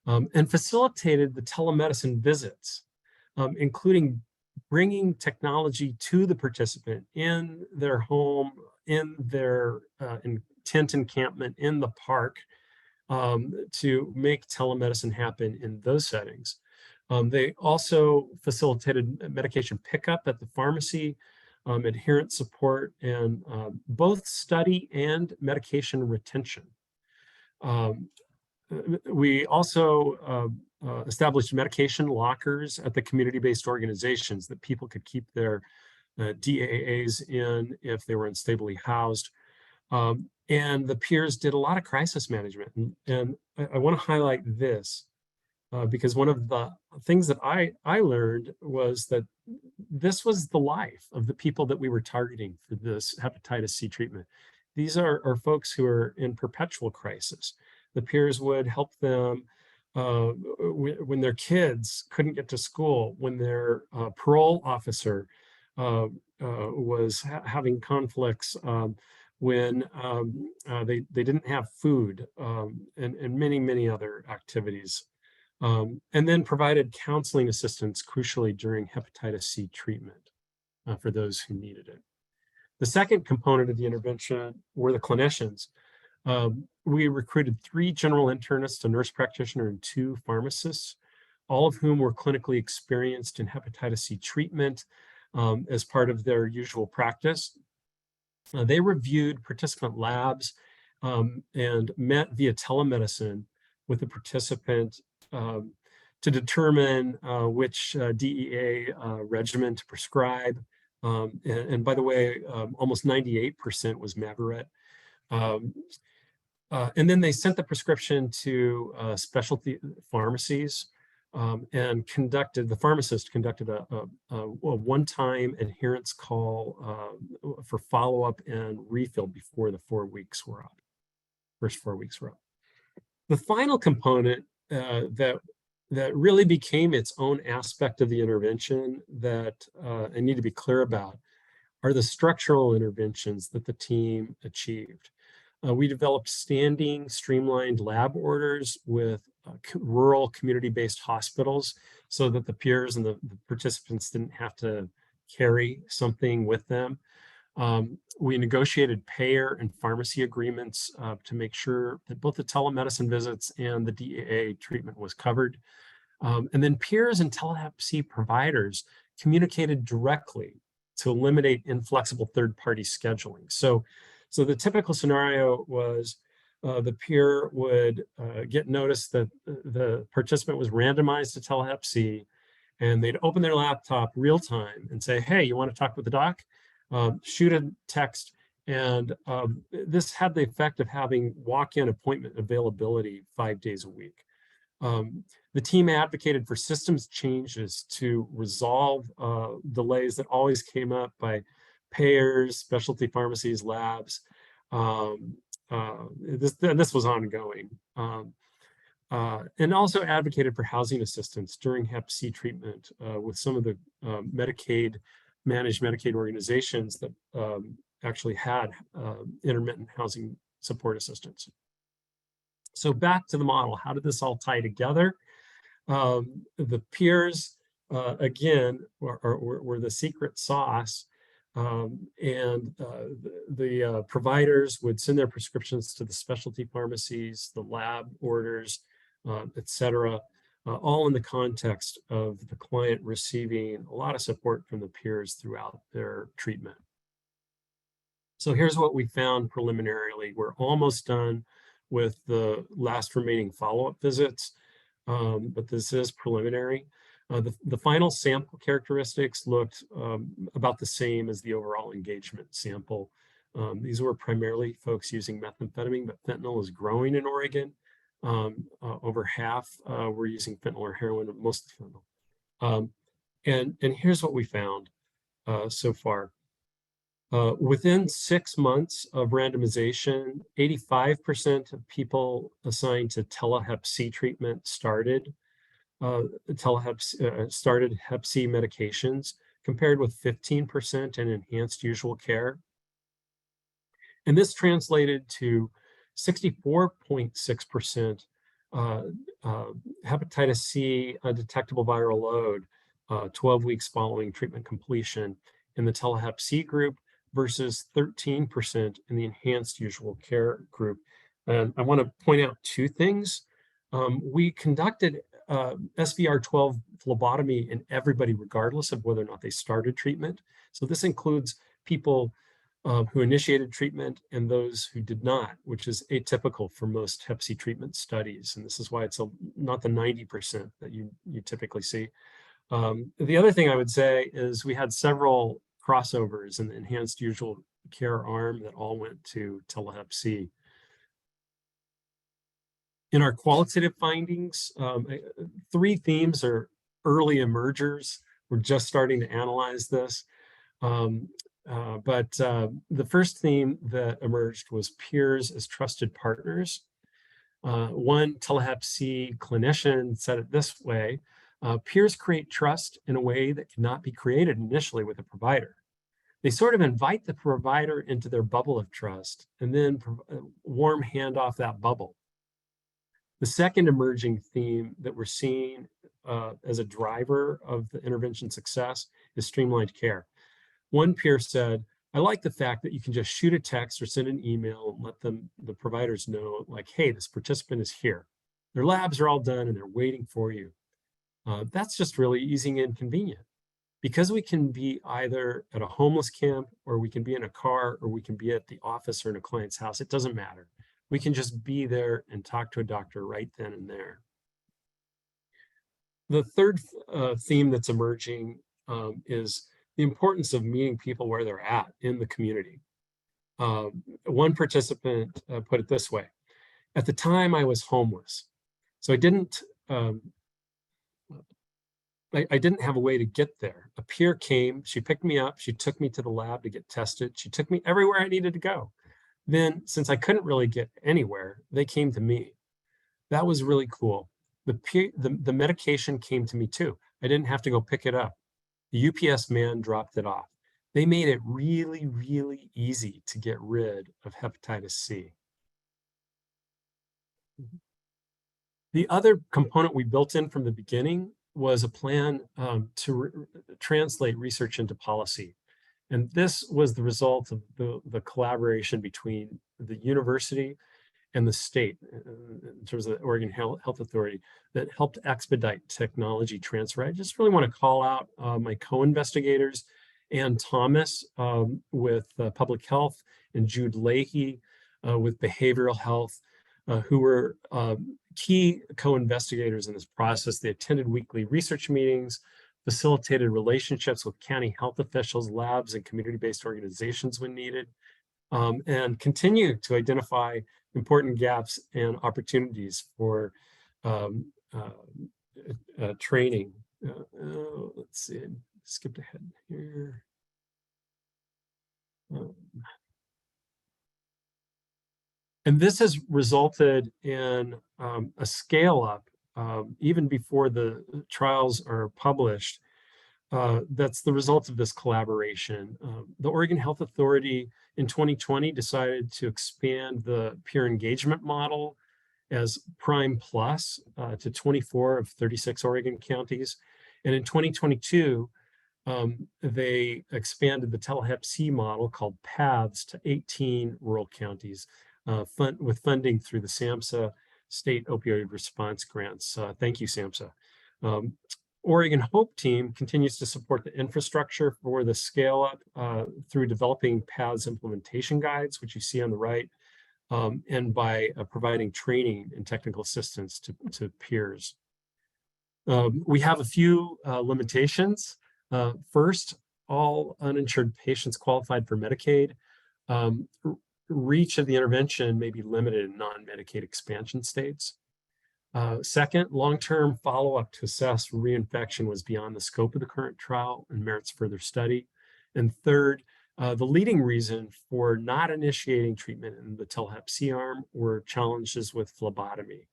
[SPEAKER 7] and facilitated the telemedicine visits, including bringing technology to the participant in their home, in their tent encampment, in the park, to make telemedicine happen in those settings. They also facilitated medication pickup at the pharmacy, adherence support, and both study and medication retention. We also established medication lockers at the community-based organizations that people could keep their DAAs in if they were unstably housed. And the peers did a lot of crisis management. And I want to highlight this because one of the things that I learned was that this was the life of the people that we were targeting for this hepatitis C treatment. These are folks who are in perpetual crisis. The peers would help them when their kids couldn't get to school, when their parole officer was having conflicts, when they didn't have food, and many other activities, and then provided counseling assistance, crucially during hepatitis C treatment for those who needed it. The second component of the intervention were the clinicians. We recruited 3 general internists, a nurse practitioner, and 2 pharmacists, all of whom were clinically experienced in hepatitis C treatment as part of their usual practice. They reviewed participant labs and met via telemedicine with the participant to determine which DEA regimen to prescribe. And by the way, almost 98% was Mavorette. And then they sent the prescription to specialty pharmacies and the pharmacist conducted a one-time adherence call for follow-up and refill before the 4 weeks were up. First 4 weeks were up. The final component that really became its own aspect of the intervention that I need to be clear about are the structural interventions that the team achieved. We developed standing, streamlined lab orders with rural community-based hospitals so that the peers and the participants didn't have to carry something with them. We negotiated payer and pharmacy agreements to make sure that both the telemedicine visits and the DEA treatment was covered. And then peers and Hep C providers communicated directly to eliminate inflexible third-party scheduling. So the typical scenario was the peer would get notice that the participant was randomized to Hep C, and they'd open their laptop real time and say, hey, you want to talk with the doc? Shoot a text. And this had the effect of having walk-in appointment availability 5 days a week. The team advocated for systems changes to resolve delays that always came up by payers, specialty pharmacies, labs. This was ongoing. And also advocated for housing assistance during Hep C treatment with some of the managed Medicaid organizations that actually had intermittent housing support assistance. So back to the model, how did this all tie together? The peers, again, were the secret sauce. The providers would send their prescriptions to the specialty pharmacies, the lab orders, et cetera, all in the context of the client receiving a lot of support from the peers throughout their treatment. So here's what we found preliminarily. We're almost done with the last remaining follow-up visits, but this is preliminary. The final sample characteristics looked about the same as the overall engagement sample. These were primarily folks using methamphetamine, but fentanyl is growing in Oregon. Over half were using fentanyl or heroin, most fentanyl. And here's what we found so far. Within 6 months of randomization, 85% of people assigned to Hep C treatment started Hep C medications, compared with 15% in enhanced usual care. And this translated to 64.6% hepatitis C undetectable viral load 12 weeks following treatment completion in the Hep C group versus 13% in the enhanced usual care group. And I want to point out two things. We conducted SVR12 phlebotomy in everybody, regardless of whether or not they started treatment. So this includes people who initiated treatment and those who did not, which is atypical for most Hep C treatment studies. And this is why it's not the 90% that you typically see. The other thing I would say is we had several crossovers in the enhanced usual care arm that all went to Hep C. In our qualitative findings, 3 themes are early emergers. We're just starting to analyze this. But the first theme that emerged was peers as trusted partners. One Hep C clinician said it this way: peers create trust in a way that cannot be created initially with a provider. They sort of invite the provider into their bubble of trust and then warm hand off that bubble. The second emerging theme that we're seeing as a driver of the intervention success is streamlined care. One peer said, I like the fact that you can just shoot a text or send an email and let the providers know, like, hey, this participant is here. Their labs are all done and they're waiting for you. That's just really easy and convenient. because we can be either at a homeless camp, or we can be in a car, or we can be at the office or in a client's house, it doesn't matter. We can just be there and talk to a doctor right then and there. The third theme that's emerging is the importance of meeting people where they're at in the community. One participant put it this way: at the time I was homeless, so I didn't have a way to get there. A peer came, she picked me up, she took me to the lab to get tested. She took me everywhere I needed to go. Then, since I couldn't really get anywhere, they came to me. That was really cool. The medication came to me too. I didn't have to go pick it up. The UPS man dropped it off. They made it really, really easy to get rid of hepatitis C. The other component we built in from the beginning was a plan to translate research into policy. And this was the result of the collaboration between the university and the state, in terms of the Oregon Health Authority, that helped expedite technology transfer. I just really want to call out my co-investigators, Ann Thomas with public health, and Jude Leahy with behavioral health, who were key co-investigators in this process. They attended weekly research meetings, facilitated relationships with county health officials, labs, and community-based organizations when needed, and continue to identify important gaps and opportunities for training. Let's see, I skipped ahead here. And this has resulted in a scale up, even before the trials are published. That's the result of this collaboration. The Oregon Health Authority in 2020 decided to expand the peer engagement model as Prime Plus to 24 of 36 Oregon counties. And in 2022, they expanded the Telehep C model called Paths to 18 rural counties with funding through the SAMHSA State Opioid Response Grants. Thank you, SAMHSA. Oregon Hope Team continues to support the infrastructure for the scale up through developing PATHS implementation guides, which you see on the right, and by providing training and technical assistance to peers. We have a few limitations. First, all uninsured patients qualified for Medicaid. Reach of the intervention may be limited in non-Medicaid expansion states. Second, long-term follow-up to assess reinfection was beyond the scope of the current trial and merits further study. And third, the leading reason for not initiating treatment in the Telehep C arm were challenges with phlebotomy.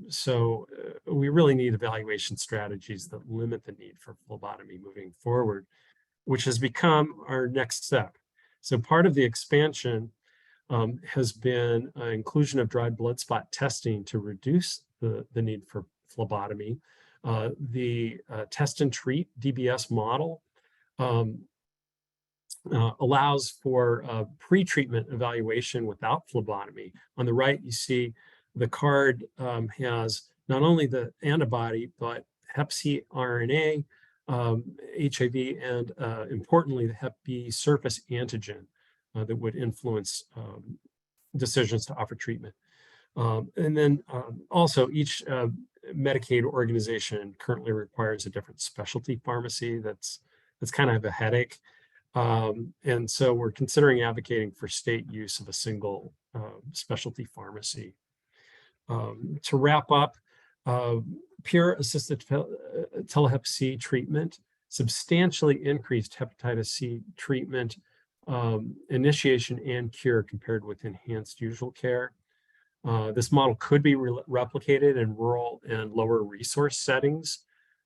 [SPEAKER 7] So we really need evaluation strategies that limit the need for phlebotomy moving forward, which has become our next step. So part of the expansion has been inclusion of dried blood spot testing to reduce the need for phlebotomy. The test and treat DBS model allows for pre-treatment evaluation without phlebotomy. On the right, you see the card has not only the antibody, but Hep C RNA, HIV, and importantly, the Hep B surface antigen that would influence decisions to offer treatment. And then also each Medicaid organization currently requires a different specialty pharmacy. That's kind of a headache. And so we're considering advocating for state use of a single specialty pharmacy. To wrap up, peer-assisted Telehep C treatment substantially increased hepatitis C treatment initiation and cure compared with enhanced usual care. This model could be replicated in rural and lower resource settings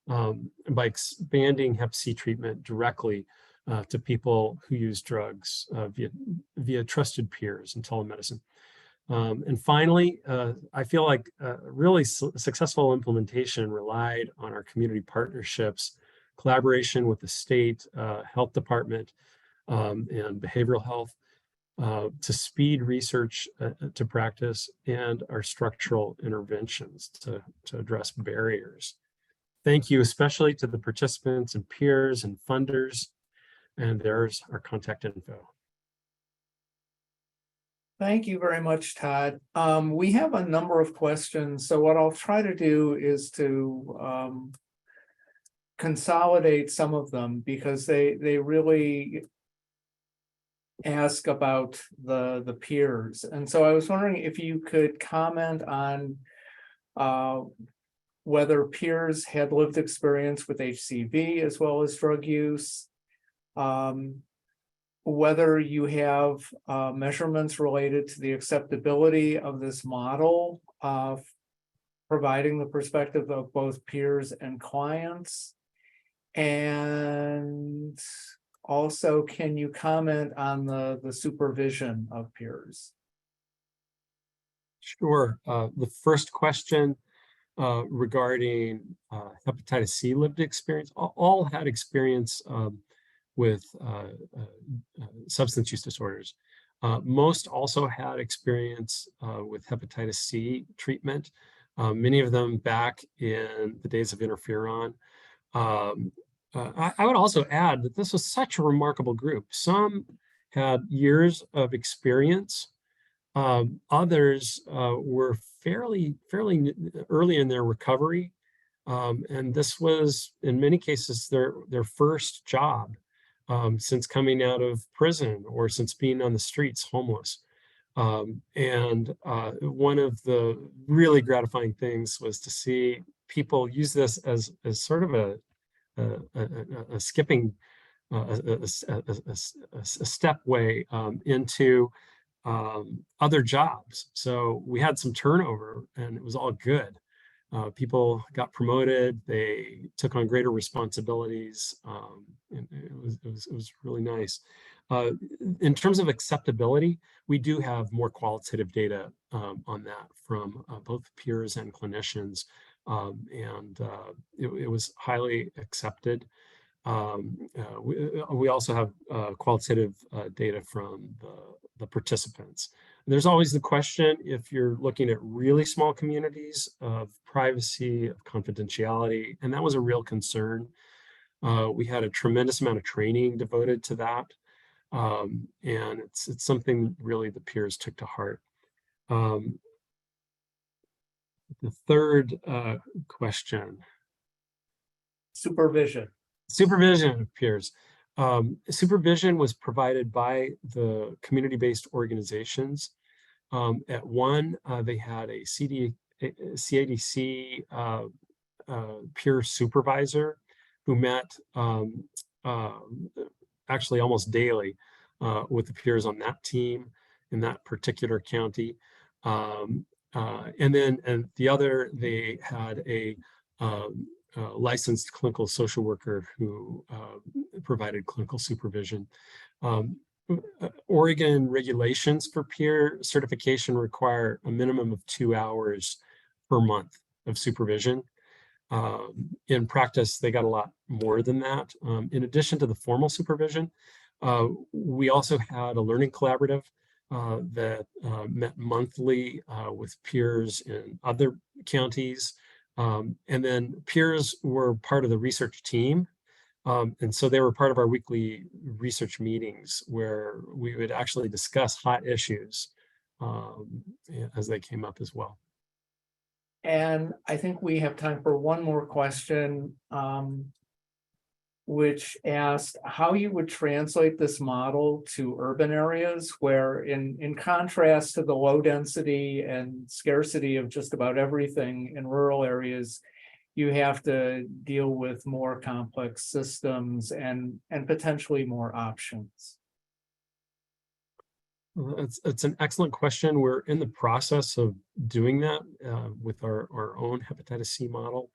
[SPEAKER 7] by expanding Hep C treatment directly to people who use drugs via trusted peers in telemedicine. And finally, I feel like really successful implementation relied on our community partnerships, collaboration with the state health department and behavioral health to speed research to practice, and our structural interventions to address barriers. Thank you especially to the participants and peers and funders, and there's our contact info.
[SPEAKER 2] Thank you very much, Todd. We have a number of questions, so what I'll try to do is to consolidate some of them because they really ask about the peers. And so I was wondering if you could comment on whether peers had lived experience with HCV as well as drug use, whether you have measurements related to the acceptability of this model, providing the perspective of both peers and clients. And also, can you comment on the supervision of peers?
[SPEAKER 7] Sure. The first question regarding hepatitis C lived experience, all had experience with substance use disorders. Most also had experience with hepatitis C treatment, many of them back in the days of interferon. I would also add that this was such a remarkable group. Some had years of experience. Others were fairly early in their recovery. And this was, in many cases, their first job since coming out of prison or since being on the streets homeless. And one of the really gratifying things was to see people use this as sort of a skipping, a step way into other jobs. So we had some turnover and it was all good. People got promoted, they took on greater responsibilities, and it was really nice. In terms of acceptability, we do have more qualitative data on that from both peers and clinicians, and it was highly accepted. We also have qualitative data from the participants. There's always the question, if you're looking at really small communities, of privacy, of confidentiality, and that was a real concern. We had a tremendous amount of training devoted to that, and it's something really the peers took to heart. The third question.
[SPEAKER 2] Supervision.
[SPEAKER 7] Supervision of peers. Supervision was provided by the community-based organizations. At one, they had a CADC peer supervisor who met actually almost daily with the peers on that team in that particular county. And the other, they had a licensed clinical social worker who provided clinical supervision. Oregon regulations for peer certification require a minimum of 2 hours per month of supervision. In practice, they got a lot more than that. In addition to the formal supervision, we also had a learning collaborative that met monthly with peers in other counties. And then peers were part of the research team. And so they were part of our weekly research meetings where we would actually discuss hot issues as they came up as well.
[SPEAKER 2] And I think we have time for one more question, which asked how you would translate this model to urban areas where, in contrast to the low density and scarcity of just about everything in rural areas, you have to deal with more complex systems and potentially more options.
[SPEAKER 7] It's an excellent question. We're in the process of doing that with our own hepatitis C model.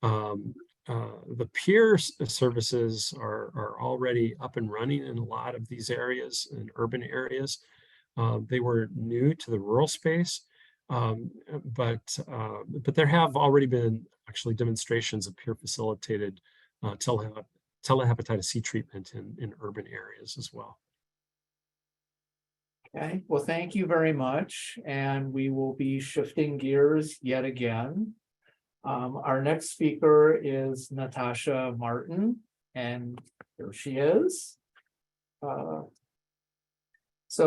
[SPEAKER 7] The peer services are already up and running in a lot of these areas, in urban areas. They were new to the rural space, but there have already been actually demonstrations of peer facilitated telehepatitis C treatment in urban areas as well.
[SPEAKER 2] Okay, well, thank you very much. And we will be shifting gears yet again. Our next speaker is Natasha Martin, and here she is. So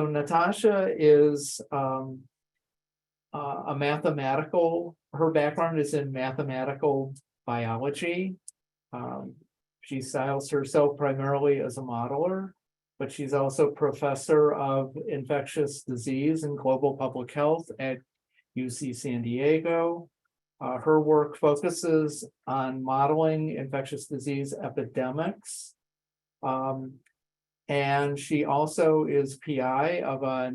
[SPEAKER 2] Natasha is a mathematical, her background is in mathematical biology. She styles herself primarily as a modeler, but she's also professor of infectious disease and global public health at UC San Diego. Her work focuses on modeling infectious disease epidemics. And she also is PI of a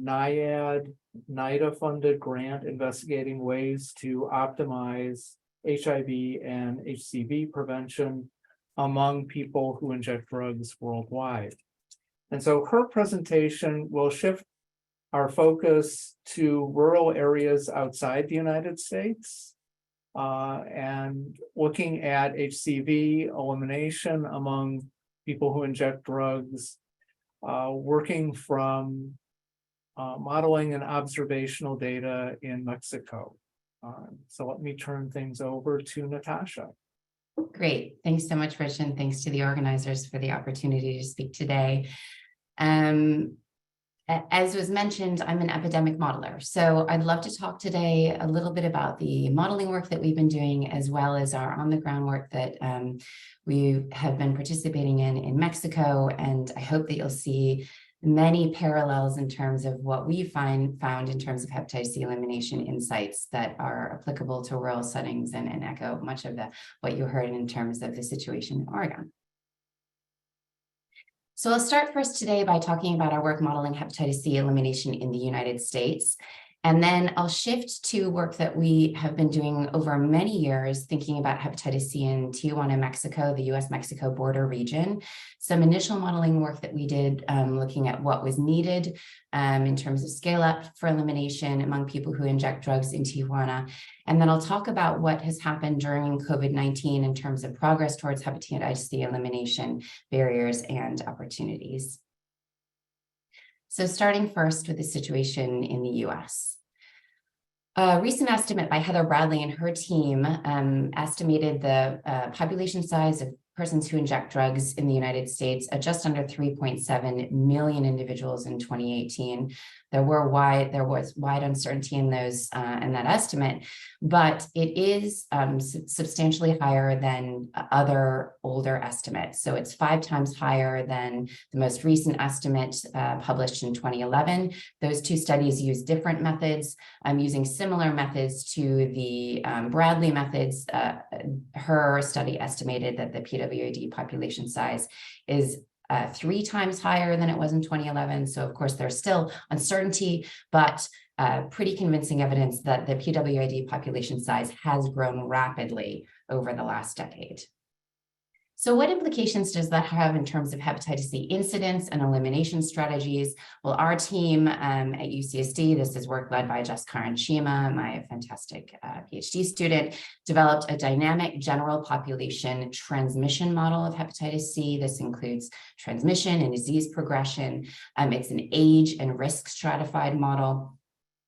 [SPEAKER 2] NIDA-funded grant investigating ways to optimize HIV and HCV prevention among people who inject drugs worldwide. And so her presentation will shift our focus to rural areas outside the United States and looking at HCV elimination among people who inject drugs, working from modeling and observational data in Mexico. So let me turn things over to Natasha.
[SPEAKER 5] Great. Thanks so much, Rich, and thanks to the organizers for the opportunity to speak today. As was mentioned, I'm an epidemic modeler, so I'd love to talk today a little bit about the modeling work that we've been doing, as well as our on-the-ground work that we have been participating in Mexico, and I hope that you'll see many parallels in terms of what we found in terms of hepatitis C elimination insights that are applicable to rural settings and echo much of what you heard in terms of the situation in Oregon. So I'll start first today by talking about our work modeling hepatitis C elimination in the United States. And then I'll shift to work that we have been doing over many years, thinking about hepatitis C in Tijuana, Mexico, the US-Mexico border region. Some initial modeling work that we did looking at what was needed in terms of scale up for elimination among people who inject drugs in Tijuana. And then I'll talk about what has happened during COVID-19 in terms of progress towards hepatitis C elimination, barriers, and opportunities. So starting first with the situation in the US. A recent estimate by Heather Bradley and her team estimated the population size of persons who inject drugs in the United States at just under 3.7 million individuals in 2018. There was wide uncertainty in those in that estimate, but it is substantially higher than other older estimates. So it's 5 times higher than the most recent estimate published in 2011. Those two studies use different methods. Using similar methods to the Bradley methods, her study estimated that the PWAD population size is 3 times higher than it was in 2011. So of course, there's still uncertainty, but pretty convincing evidence that the PWAD population size has grown rapidly over the last decade. So what implications does that have in terms of hepatitis C incidence and elimination strategies? Well, our team at UCSD, this is work led by Jess Karanshima, my fantastic PhD student, developed a dynamic general population transmission model of hepatitis C. This includes transmission and disease progression. It's an age and risk stratified model.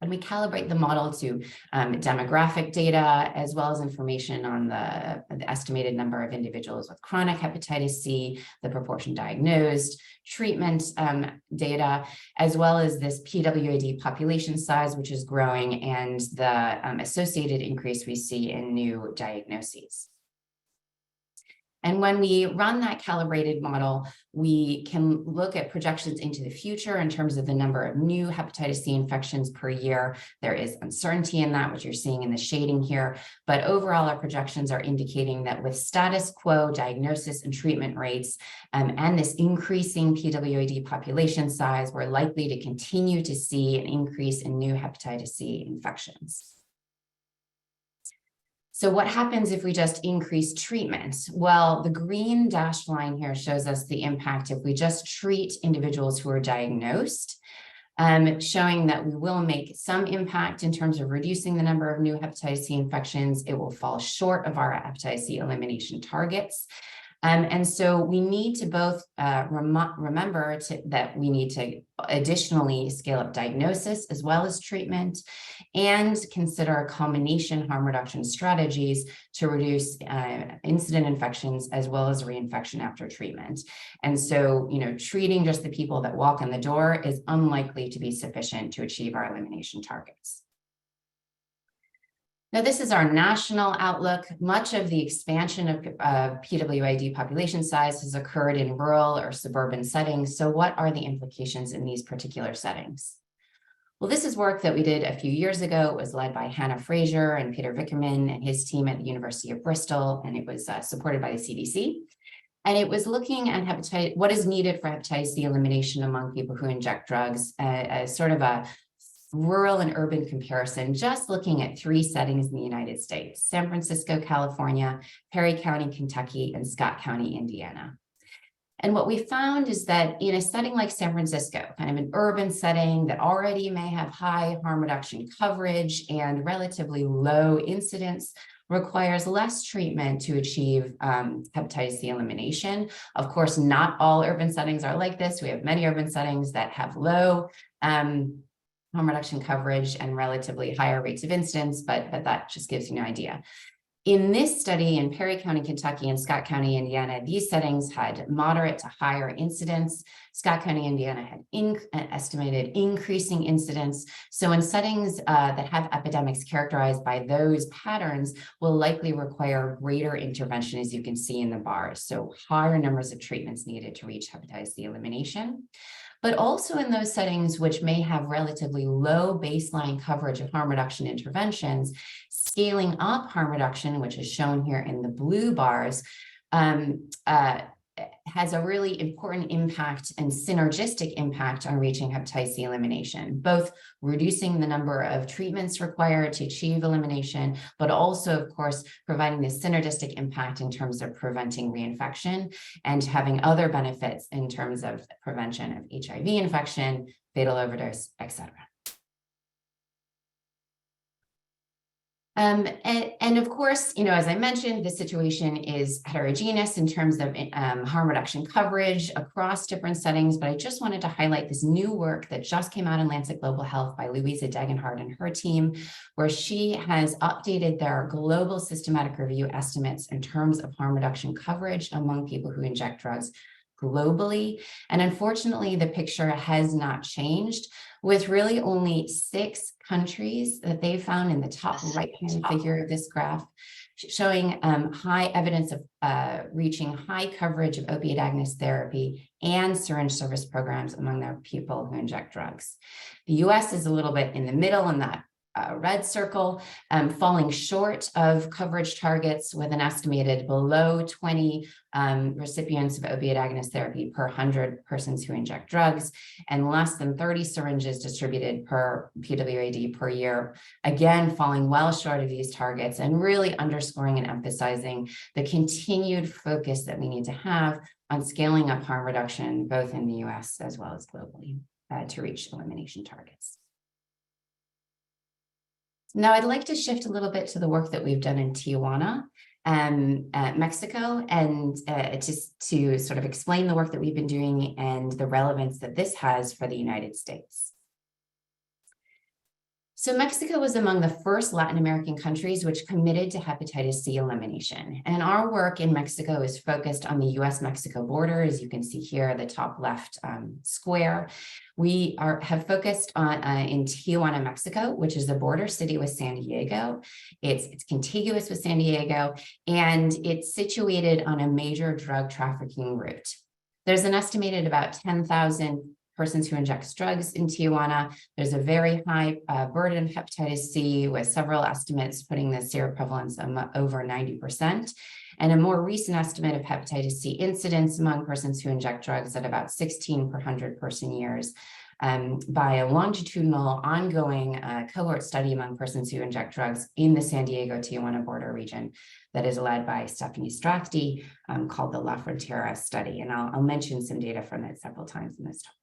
[SPEAKER 5] And we calibrate the model to demographic data, as well as information on the estimated number of individuals with chronic hepatitis C, the proportion diagnosed, treatment data, as well as this PWAD population size, which is growing, and the associated increase we see in new diagnoses. And when we run that calibrated model, we can look at projections into the future in terms of the number of new hepatitis C infections per year. There is uncertainty in that, which you're seeing in the shading here. But overall, our projections are indicating that with status quo diagnosis and treatment rates and this increasing PWAD population size, we're likely to continue to see an increase in new hepatitis C infections. So what happens if we just increase treatment? Well, the green dashed line here shows us the impact if we just treat individuals who are diagnosed, showing that we will make some impact in terms of reducing the number of new hepatitis C infections. It will fall short of our hepatitis C elimination targets. And so we need to both remember that we need to additionally scale up diagnosis as well as treatment, and consider a combination harm reduction strategies to reduce incident infections as well as reinfection after treatment. And so, treating just the people that walk in the door is unlikely to be sufficient to achieve our elimination targets. Now, this is our national outlook. Much of the expansion of PWID population size has occurred in rural or suburban settings. So what are the implications in these particular settings? Well, this is work that we did a few years ago. It was led by Hannah Fraser and Peter Vickerman and his team at the University of Bristol, and it was supported by the CDC. And it was looking at what is needed for hepatitis C elimination among people who inject drugs, as sort of a rural and urban comparison, just looking at 3 settings in the United States: San Francisco, California, Perry County, Kentucky, and Scott County, Indiana. And what we found is that in a setting like San Francisco, kind of an urban setting that already may have high harm reduction coverage and relatively low incidence, requires less treatment to achieve hepatitis C elimination. Of course, not all urban settings are like this. We have many urban settings that have low harm reduction coverage and relatively higher rates of incidence, but that just gives you an idea. In this study in Perry County, Kentucky, and Scott County, Indiana, these settings had moderate to higher incidence. Scott County, Indiana had estimated increasing incidence. So in settings that have epidemics characterized by those patterns will likely require greater intervention, as you can see in the bars. So higher numbers of treatments needed to reach hepatitis C elimination. But also in those settings which may have relatively low baseline coverage of harm reduction interventions, scaling up harm reduction, which is shown here in the blue bars, has a really important impact and synergistic impact on reaching hepatitis C elimination, both reducing the number of treatments required to achieve elimination, but also, of course, providing this synergistic impact in terms of preventing reinfection and having other benefits in terms of prevention of HIV infection, fatal overdose, etc. And of course, as I mentioned, the situation is heterogeneous in terms of harm reduction coverage across different settings, but I just wanted to highlight this new work that just came out in Lancet Global Health by Louisa Degenhardt and her team, where she has updated their global systematic review estimates in terms of harm reduction coverage among people who inject drugs globally. And unfortunately, the picture has not changed, with really only 6 countries that they found in the top right-hand figure of this graph, showing high evidence of reaching high coverage of opiate agonist therapy and syringe service programs among their people who inject drugs. The US is a little bit in the middle in that red circle, falling short of coverage targets with an estimated below 20 recipients of opiate agonist therapy per 100 persons who inject drugs, and less than 30 syringes distributed per PWAD per year, again, falling well short of these targets and really underscoring and emphasizing the continued focus that we need to have on scaling up harm reduction, both in the US as well as globally, to reach elimination targets. Now, I'd like to shift a little bit to the work that we've done in Tijuana, Mexico, and just to sort of explain the work that we've been doing and the relevance that this has for the United States. So Mexico was among the first Latin American countries which committed to hepatitis C elimination. And our work in Mexico is focused on the US-Mexico border, as you can see here, the top left square. We have focused on in Tijuana, Mexico, which is the border city with San Diego. It's contiguous with San Diego, and it's situated on a major drug trafficking route. There's an estimated about 10,000 persons who inject drugs in Tijuana. There's a very high burden of hepatitis C, with several estimates putting the seroprevalence over 90%. And a more recent estimate of hepatitis C incidence among persons who inject drugs at about 16 per 100 person years by a longitudinal ongoing cohort study among persons who inject drugs in the San Diego-Tijuana border region that is led by Stephanie Strachty, called the La Frontera study. And I'll mention some data from it several times in this talk.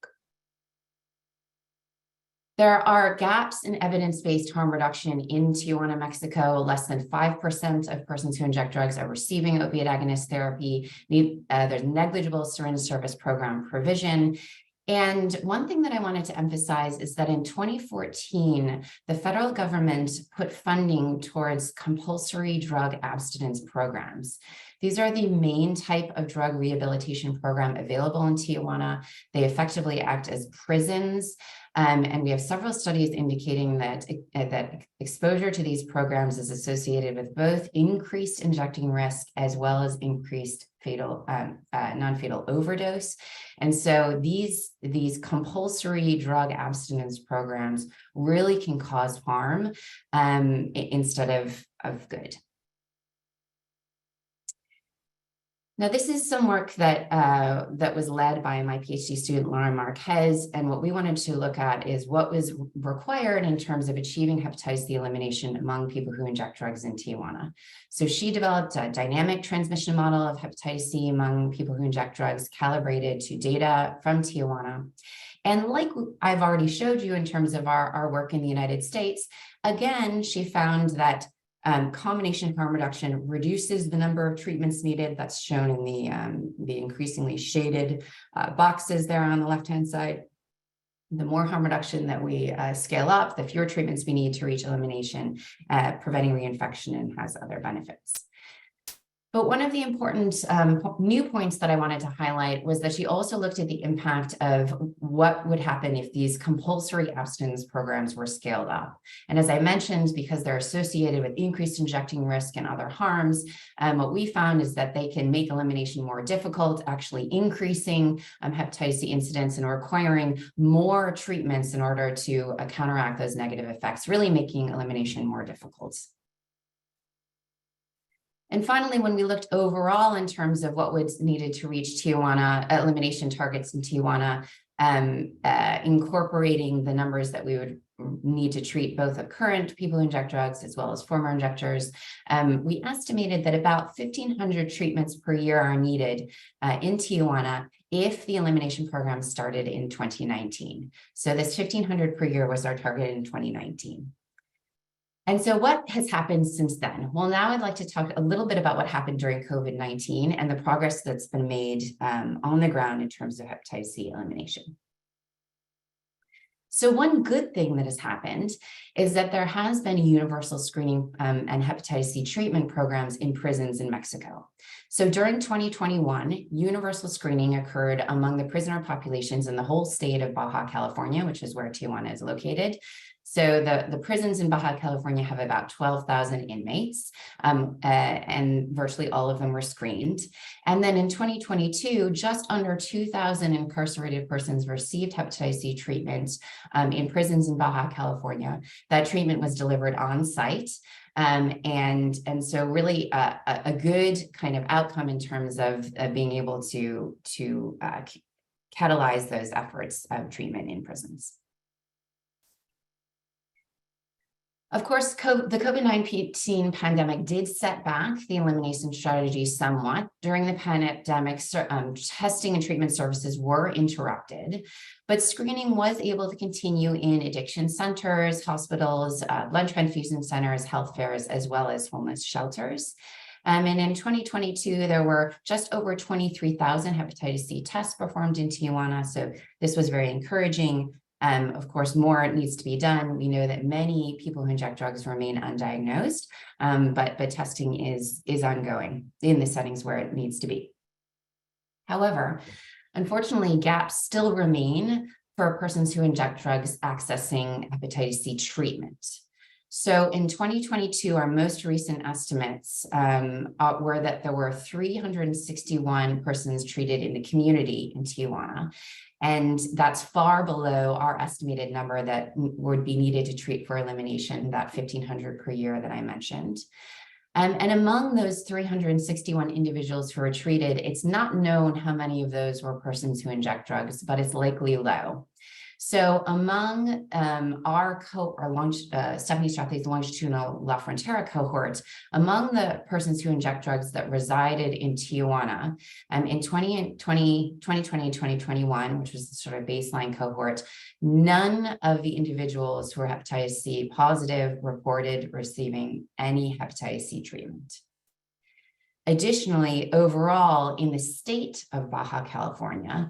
[SPEAKER 5] There are gaps in evidence-based harm reduction in Tijuana, Mexico. Less than 5% of persons who inject drugs are receiving opiate agonist therapy. There's negligible syringe service program provision. And one thing that I wanted to emphasize is that in 2014, the federal government put funding towards compulsory drug abstinence programs. These are the main type of drug rehabilitation program available in Tijuana. They effectively act as prisons. And we have several studies indicating that exposure to these programs is associated with both increased injecting risk as well as increased fatal, non-fatal overdose. And so these compulsory drug abstinence programs really can cause harm instead of good. Now, this is some work that that was led by my PhD student, Laura Marquez, and what we wanted to look at is what was required in terms of achieving hepatitis C elimination among people who inject drugs in Tijuana. So she developed a dynamic transmission model of hepatitis C among people who inject drugs calibrated to data from Tijuana. And like I've already showed you in terms of our work in the United States, again, she found that combination harm reduction reduces the number of treatments needed. That's shown in the increasingly shaded boxes there on the left-hand side. The more harm reduction that we scale up, the fewer treatments we need to reach elimination, preventing reinfection, and has other benefits. But one of the important new points that I wanted to highlight was that she also looked at the impact of what would happen if these compulsory abstinence programs were scaled up. And as I mentioned, because they're associated with increased injecting risk and other harms, what we found is that they can make elimination more difficult, actually increasing hepatitis C incidence and requiring more treatments in order to counteract those negative effects, really making elimination more difficult. And finally, when we looked overall in terms of what was needed to reach Tijuana elimination targets in Tijuana, incorporating the numbers that we would need to treat both of current people who inject drugs as well as former injectors, we estimated that about 1,500 treatments per year are needed in Tijuana if the elimination program started in 2019. So this 1,500 per year was our target in 2019. And so what has happened since then? Well, now I'd like to talk a little bit about what happened during COVID-19 and the progress that's been made on the ground in terms of hepatitis C elimination. So one good thing that has happened is that there has been universal screening and hepatitis C treatment programs in prisons in Mexico. So during 2021, universal screening occurred among the prisoner populations in the whole state of Baja California, which is where Tijuana is located. So the prisons in Baja California have about 12,000 inmates, and virtually all of them were screened. And then in 2022, just under 2,000 incarcerated persons received hepatitis C treatment in prisons in Baja California. That treatment was delivered on site. And so really a good kind of outcome in terms of being able to catalyze those efforts of treatment in prisons. Of course, the COVID-19 pandemic did set back the elimination strategy somewhat. During the pandemic, testing and treatment services were interrupted, but screening was able to continue in addiction centers, hospitals, blood transfusion centers, health fairs, as well as homeless shelters. And in 2022, there were just over 23,000 hepatitis C tests performed in Tijuana, so this was very encouraging. Of course, more needs to be done. We know that many people who inject drugs remain undiagnosed, but testing is ongoing in the settings where it needs to be. However, unfortunately, gaps still remain for persons who inject drugs accessing hepatitis C treatment. So in 2022, our most recent estimates were that there were 361 persons treated in the community in Tijuana. And that's far below our estimated number that would be needed to treat for elimination, that 1,500 per year that I mentioned. And among those 361 individuals who were treated, it's not known how many of those were persons who inject drugs, but it's likely low. So among our Stephanie Strathley's longitudinal La Frontera cohort, among the persons who inject drugs that resided in Tijuana in 2020 and 2021, which was the sort of baseline cohort, none of the individuals who were hepatitis C positive reported receiving any hepatitis C treatment. Additionally, overall, in the state of Baja California,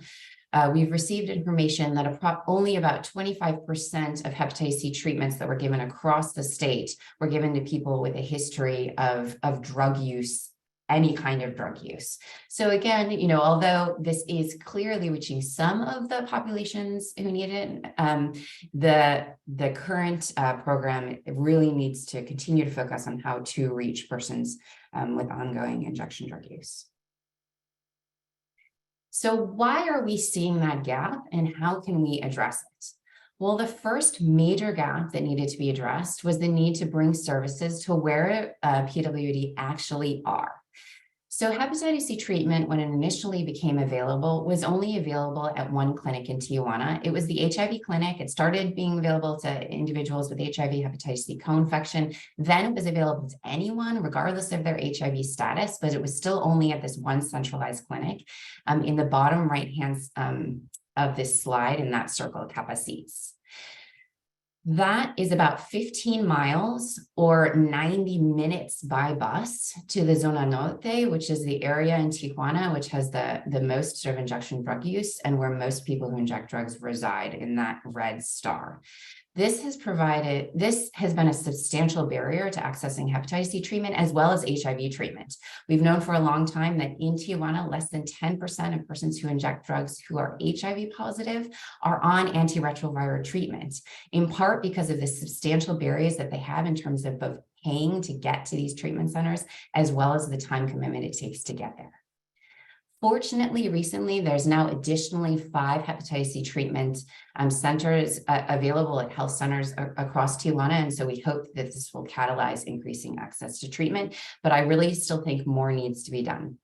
[SPEAKER 5] we've received information that only about 25% of hepatitis C treatments that were given across the state were given to people with a history of drug use, any kind of drug use. So again, you know, although this is clearly reaching some of the populations who need it, the current program really needs to continue to focus on how to reach persons with ongoing injection drug use. So why are we seeing that gap, and how can we address it? Well, the first major gap that needed to be addressed was the need to bring services to where PWD actually are. So hepatitis C treatment, when it initially became available, was only available at one clinic in Tijuana. It was the HIV clinic. It started being available to individuals with HIV hepatitis C co-infection. Then it was available to anyone, regardless of their HIV status, but it was still only at this one centralized clinic. In the bottom right-hand of this slide, in that circle, Capacites. That is about 15 miles or 90 minutes by bus to the Zona Norte, which is the area in Tijuana, which has the most sort of injection drug use and where most people who inject drugs reside, in that red star. This has been a substantial barrier to accessing hepatitis C treatment as well as HIV treatment. We've known for a long time that in Tijuana, less than 10% of persons who inject drugs who are HIV positive are on antiretroviral treatment, in part because of the substantial barriers that they have in terms of both paying to get to these treatment centers, as well as the time commitment it takes to get there. Fortunately, recently, there's now additionally 5 hepatitis C treatment centers available at health centers across Tijuana. And so we hope that this will catalyze increasing access to treatment, but I really still think more needs to be done.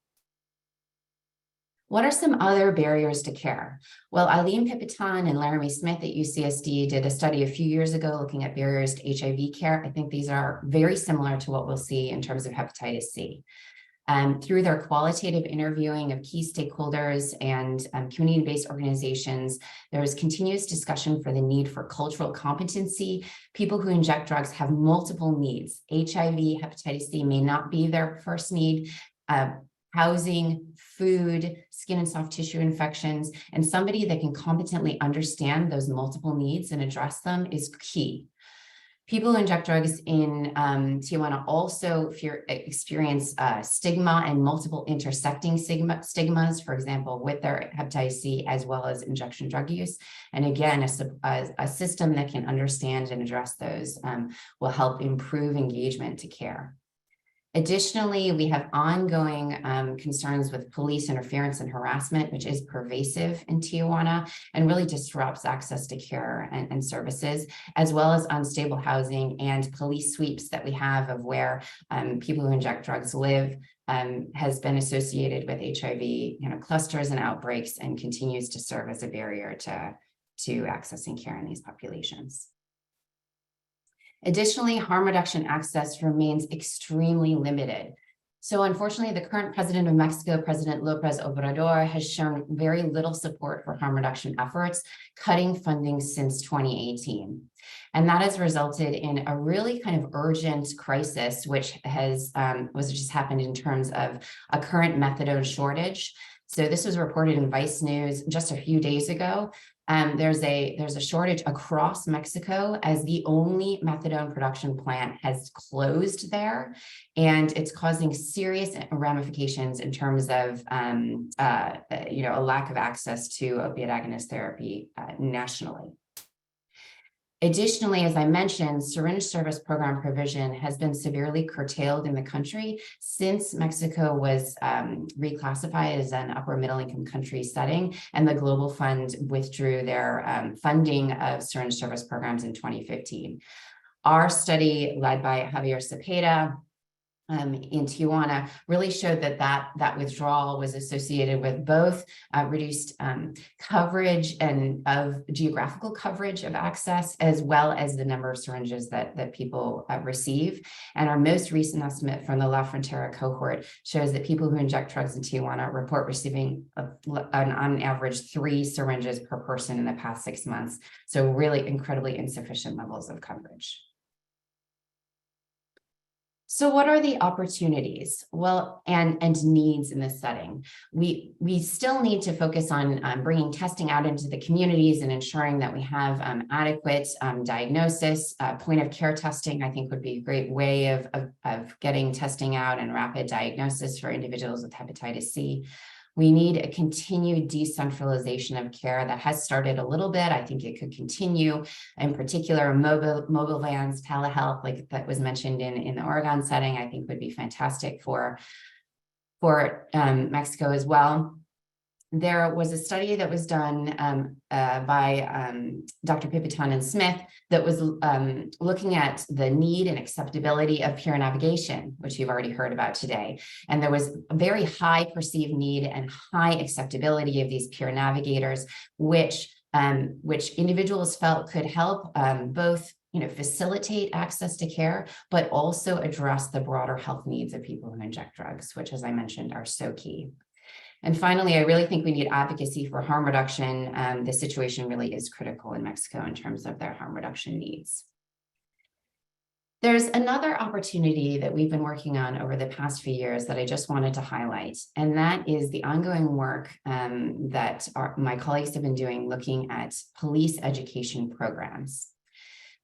[SPEAKER 5] What are some other barriers to care? Well, Eileen Pipitan and Laramie Smith at UCSD did a study a few years ago looking at barriers to HIV care. I think these are very similar to what we'll see in terms of hepatitis C. Through their qualitative interviewing of key stakeholders and community-based organizations, there is continuous discussion for the need for cultural competency. People who inject drugs have multiple needs. HIV, hepatitis C may not be their first need. Housing, food, skin and soft tissue infections, and somebody that can competently understand those multiple needs and address them is key. People who inject drugs in Tijuana also experience stigma and multiple intersecting stigmas, for example, with their hepatitis C as well as injection drug use. And again, a system that can understand and address those will help improve engagement to care. Additionally, we have ongoing concerns with police interference and harassment, which is pervasive in Tijuana and really disrupts access to care and services, as well as unstable housing and police sweeps that we have of where people who inject drugs live, has been associated with HIV clusters and outbreaks, and continues to serve as a barrier to accessing care in these populations. Additionally, harm reduction access remains extremely limited. So unfortunately, the current president of Mexico, President López Obrador, has shown very little support for harm reduction efforts, cutting funding since 2018. And that has resulted in a really kind of urgent crisis, which has just happened in terms of a current methadone shortage. So this was reported in Vice News just a few days ago. There's a shortage across Mexico, as the only methadone production plant has closed there, and it's causing serious ramifications in terms of a lack of access to opiate agonist therapy nationally. Additionally, as I mentioned, syringe service program provision has been severely curtailed in the country since Mexico was reclassified as an upper middle income country setting, and the Global Fund withdrew their funding of syringe service programs in 2015. Our study, led by Javier Cepeda, in Tijuana really showed that withdrawal was associated with both reduced coverage and of geographical coverage of access, as well as the number of syringes that people receive. And our most recent estimate from the La Frontera cohort shows that people who inject drugs in Tijuana report receiving on average 3 syringes per person in the past 6 months. So really incredibly insufficient levels of coverage. So what are the opportunities? Well, and needs in this setting? We still need to focus on bringing testing out into the communities and ensuring that we have adequate diagnosis. Point of care testing, I think, would be a great way of getting testing out and rapid diagnosis for individuals with hepatitis C. We need a continued decentralization of care that has started a little bit. I think it could continue, in particular, mobile vans, telehealth, like that was mentioned in the Oregon setting, I think would be fantastic for Mexico as well. There was a study that was done by Dr. Pipiton and Smith that was looking at the need and acceptability of peer navigation, which you've already heard about today. And there was a very high perceived need and high acceptability of these peer navigators, which individuals felt could help both facilitate access to care, but also address the broader health needs of people who inject drugs, which, as I mentioned, are so key. And finally, I really think we need advocacy for harm reduction. The situation really is critical in Mexico in terms of their harm reduction needs. There's another opportunity that we've been working on over the past few years that I just wanted to highlight, and that is the ongoing work that my colleagues have been doing looking at police education programs.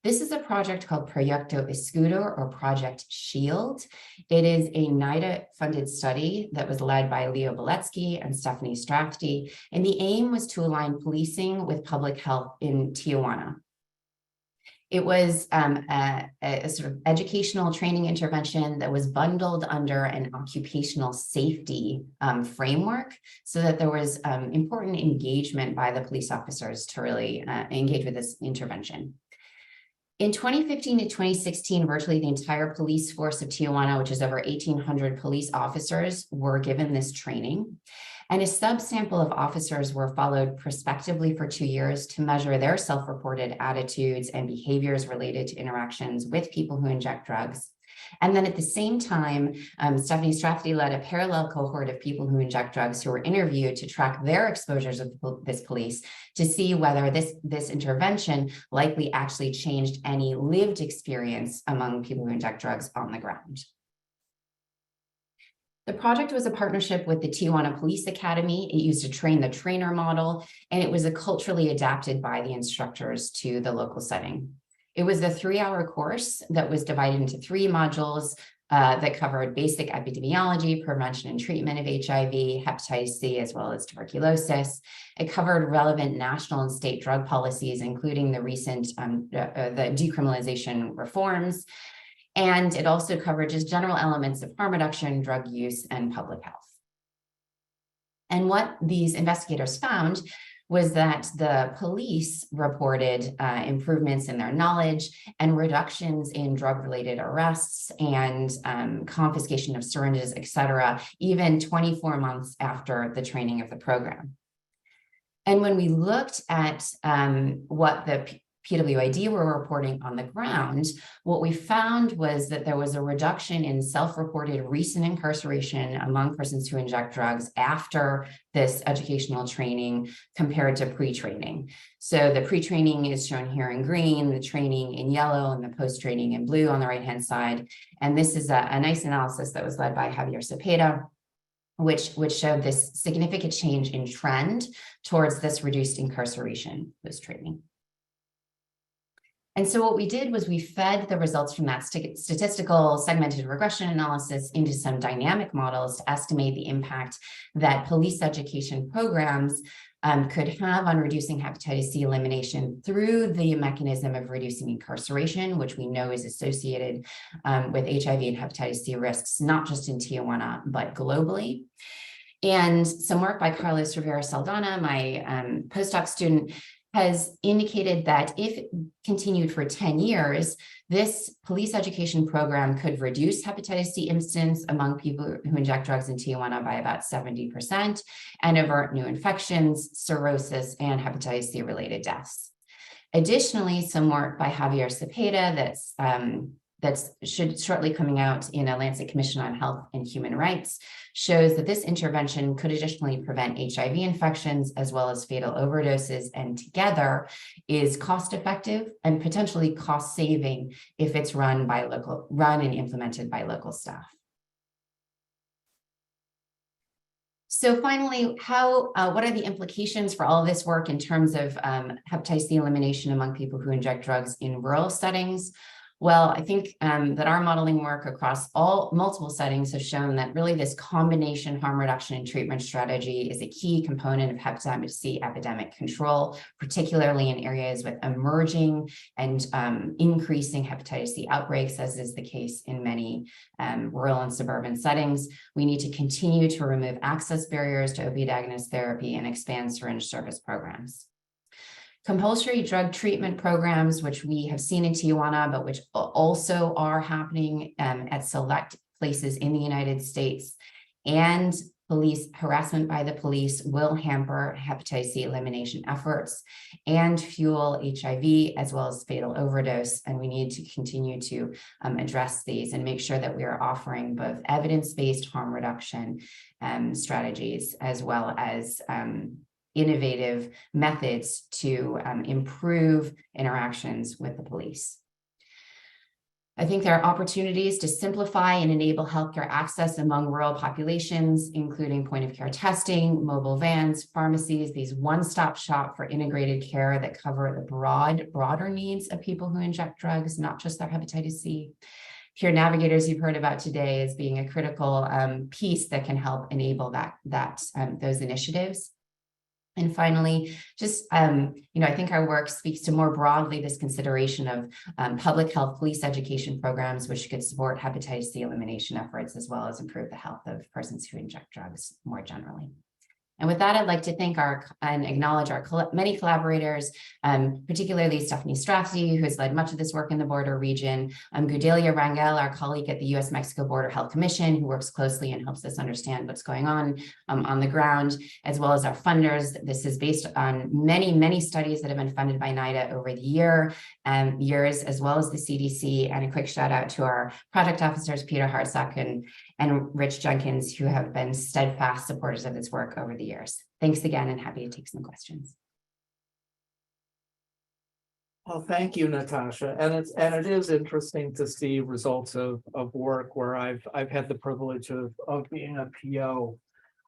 [SPEAKER 5] This is a project called Proyecto Escudo, or Project Shield. It is a NIDA-funded study that was led by Leo Beletsky and Stephanie Strafty, and the aim was to align policing with public health in Tijuana. It was a sort of educational training intervention that was bundled under an occupational safety framework, so that there was important engagement by the police officers to really engage with this intervention. In 2015 to 2016, virtually the entire police force of Tijuana, which is over 1,800 police officers, were given this training. And a subsample of officers were followed prospectively for 2 years to measure their self-reported attitudes and behaviors related to interactions with people who inject drugs. And then at the same time, Stephanie Strafty led a parallel cohort of people who inject drugs who were interviewed to track their exposures with this police to see whether this intervention likely actually changed any lived experience among people who inject drugs on the ground. The project was a partnership with the Tijuana Police Academy. It used a train the trainer model, and it was culturally adapted by the instructors to the local setting. It was a 3-hour course that was divided into 3 modules that covered basic epidemiology, prevention and treatment of HIV, hepatitis C, as well as tuberculosis. It covered relevant national and state drug policies, including the recent the decriminalization reforms. And it also covered just general elements of harm reduction, drug use, and public health. And what these investigators found was that the police reported improvements in their knowledge and reductions in drug-related arrests and confiscation of syringes, et cetera, even 24 months after the training of the program. And when we looked at what the PWID were reporting on the ground, what we found was that there was a reduction in self-reported recent incarceration among persons who inject drugs after this educational training compared to pre-training. So the pre-training is shown here in green, the training in yellow, and the post-training in blue on the right-hand side. And this is a nice analysis that was led by Javier Cepeda, which showed this significant change in trend towards this reduced incarceration post-training. And so what we did was we fed the results from that statistical segmented regression analysis into some dynamic models to estimate the impact that police education programs could have on reducing hepatitis C elimination through the mechanism of reducing incarceration, which we know is associated with HIV and hepatitis C risks, not just in Tijuana, but globally. And some work by Carlos Rivera Saldana, my postdoc student, has indicated that if continued for 10 years, this police education program could reduce hepatitis C incidence among people who inject drugs in Tijuana by about 70% and avert new infections, cirrhosis, and hepatitis C related deaths. Additionally, some work by Javier Cepeda that's should shortly coming out in a Lancet Commission on Health and Human Rights shows that this intervention could additionally prevent HIV infections as well as fatal overdoses, and together is cost effective and potentially cost saving if it's run and implemented by local staff. So finally, what are the implications for all of this work in terms of hepatitis C elimination among people who inject drugs in rural settings? Well, I think that our modeling work across multiple settings has shown that really this combination harm reduction and treatment strategy is a key component of hepatitis C epidemic control, particularly in areas with emerging and increasing hepatitis C outbreaks, as is the case in many rural and suburban settings. We need to continue to remove access barriers to opioid agonist therapy and expand syringe service programs. Compulsory drug treatment programs, which we have seen in Tijuana, but which also are happening at select places in the United States, and police harassment by the police will hamper hepatitis C elimination efforts and fuel HIV as well as fatal overdose. And we need to continue to address these and make sure that we are offering both evidence-based harm reduction strategies as well as innovative methods to improve interactions with the police. I think there are opportunities to simplify and enable healthcare access among rural populations, including point of care testing, mobile vans, pharmacies, these one-stop shop for integrated care that cover the broader needs of people who inject drugs, not just their hepatitis C. Peer navigators you've heard about today as being a critical piece that can help enable those initiatives. And finally, just, I think our work speaks to more broadly this consideration of public health police education programs, which could support hepatitis C elimination efforts, as well as improve the health of persons who inject drugs more generally. And with that, I'd like to thank and acknowledge our many collaborators, particularly Stephanie Strafty, who has led much of this work in the border region, Gudelia Rangel, our colleague at the U.S.-Mexico Border Health Commission, who works closely and helps us understand what's going on the ground, as well as our funders. This is based on many, many studies that have been funded by NIDA over the years, as well as the CDC. And a quick shout out to our project officers, Peter Hartsock and Rich Jenkins, who have been steadfast supporters of this work over the years. Thanks again, and happy to take some questions.
[SPEAKER 2] Well, thank you, Natasha. And it is interesting to see results of work where I've had the privilege of being a PO.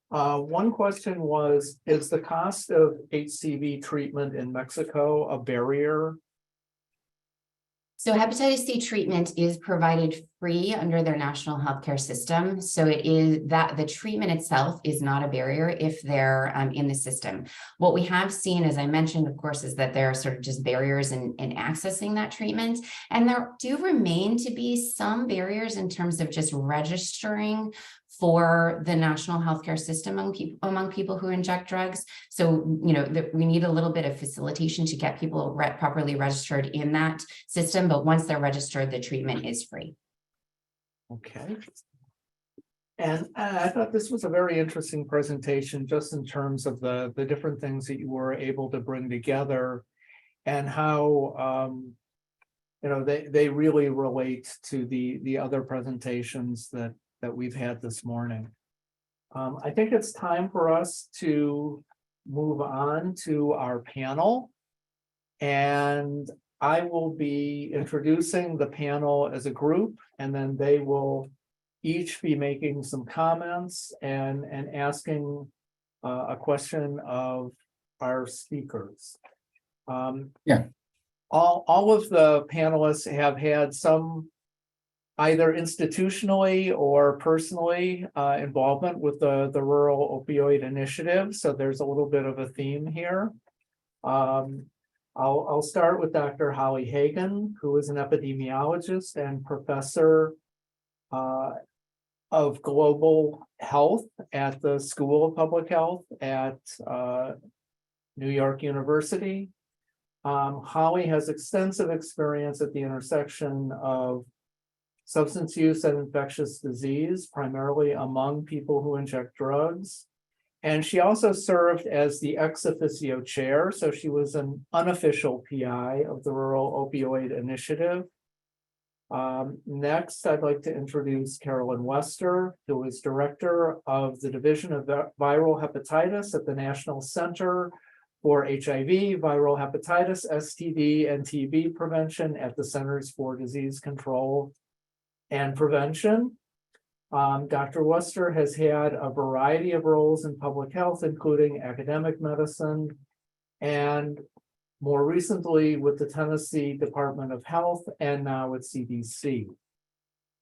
[SPEAKER 2] One question was, is the cost of HCV treatment in Mexico a barrier?
[SPEAKER 5] So hepatitis C treatment is provided free under their national healthcare system. So it is that the treatment itself is not a barrier if they're in the system. What we have seen, as I mentioned, of course, is that there are sort of just barriers in accessing that treatment. And there do remain to be some barriers in terms of just registering for the national healthcare system among people who inject drugs. So, we need a little bit of facilitation to get people properly registered in that system. But once they're registered, the treatment is free.
[SPEAKER 2] Okay. And I thought this was a very interesting presentation, just in terms of the different things that you were able to bring together and how, they really relate to the other presentations that we've had this morning. I think it's time for us to move on to our panel. And I will be introducing the panel as a group, and then they will each be making some comments and asking a question of our speakers. All of the panelists have had some either institutionally or personally involvement with the Rural Opioid Initiative. So there's a little bit of a theme here. I'll start with Dr. Holly Hagan, who is an epidemiologist and professor of global health at the School of Public Health at New York University. Holly has extensive experience at the intersection of substance use and infectious disease, primarily among people who inject drugs. And she also served as the ex officio chair, so she was an unofficial PI of the Rural Opioid Initiative. Next, I'd like to introduce Carolyn Wester, who is director of the Division of Viral Hepatitis at the National Center for HIV, Viral Hepatitis, STD, and TB Prevention at the Centers for Disease Control and Prevention. Dr. Wester has had a variety of roles in public health, including academic medicine, and more recently with the Tennessee Department of Health and now with CDC.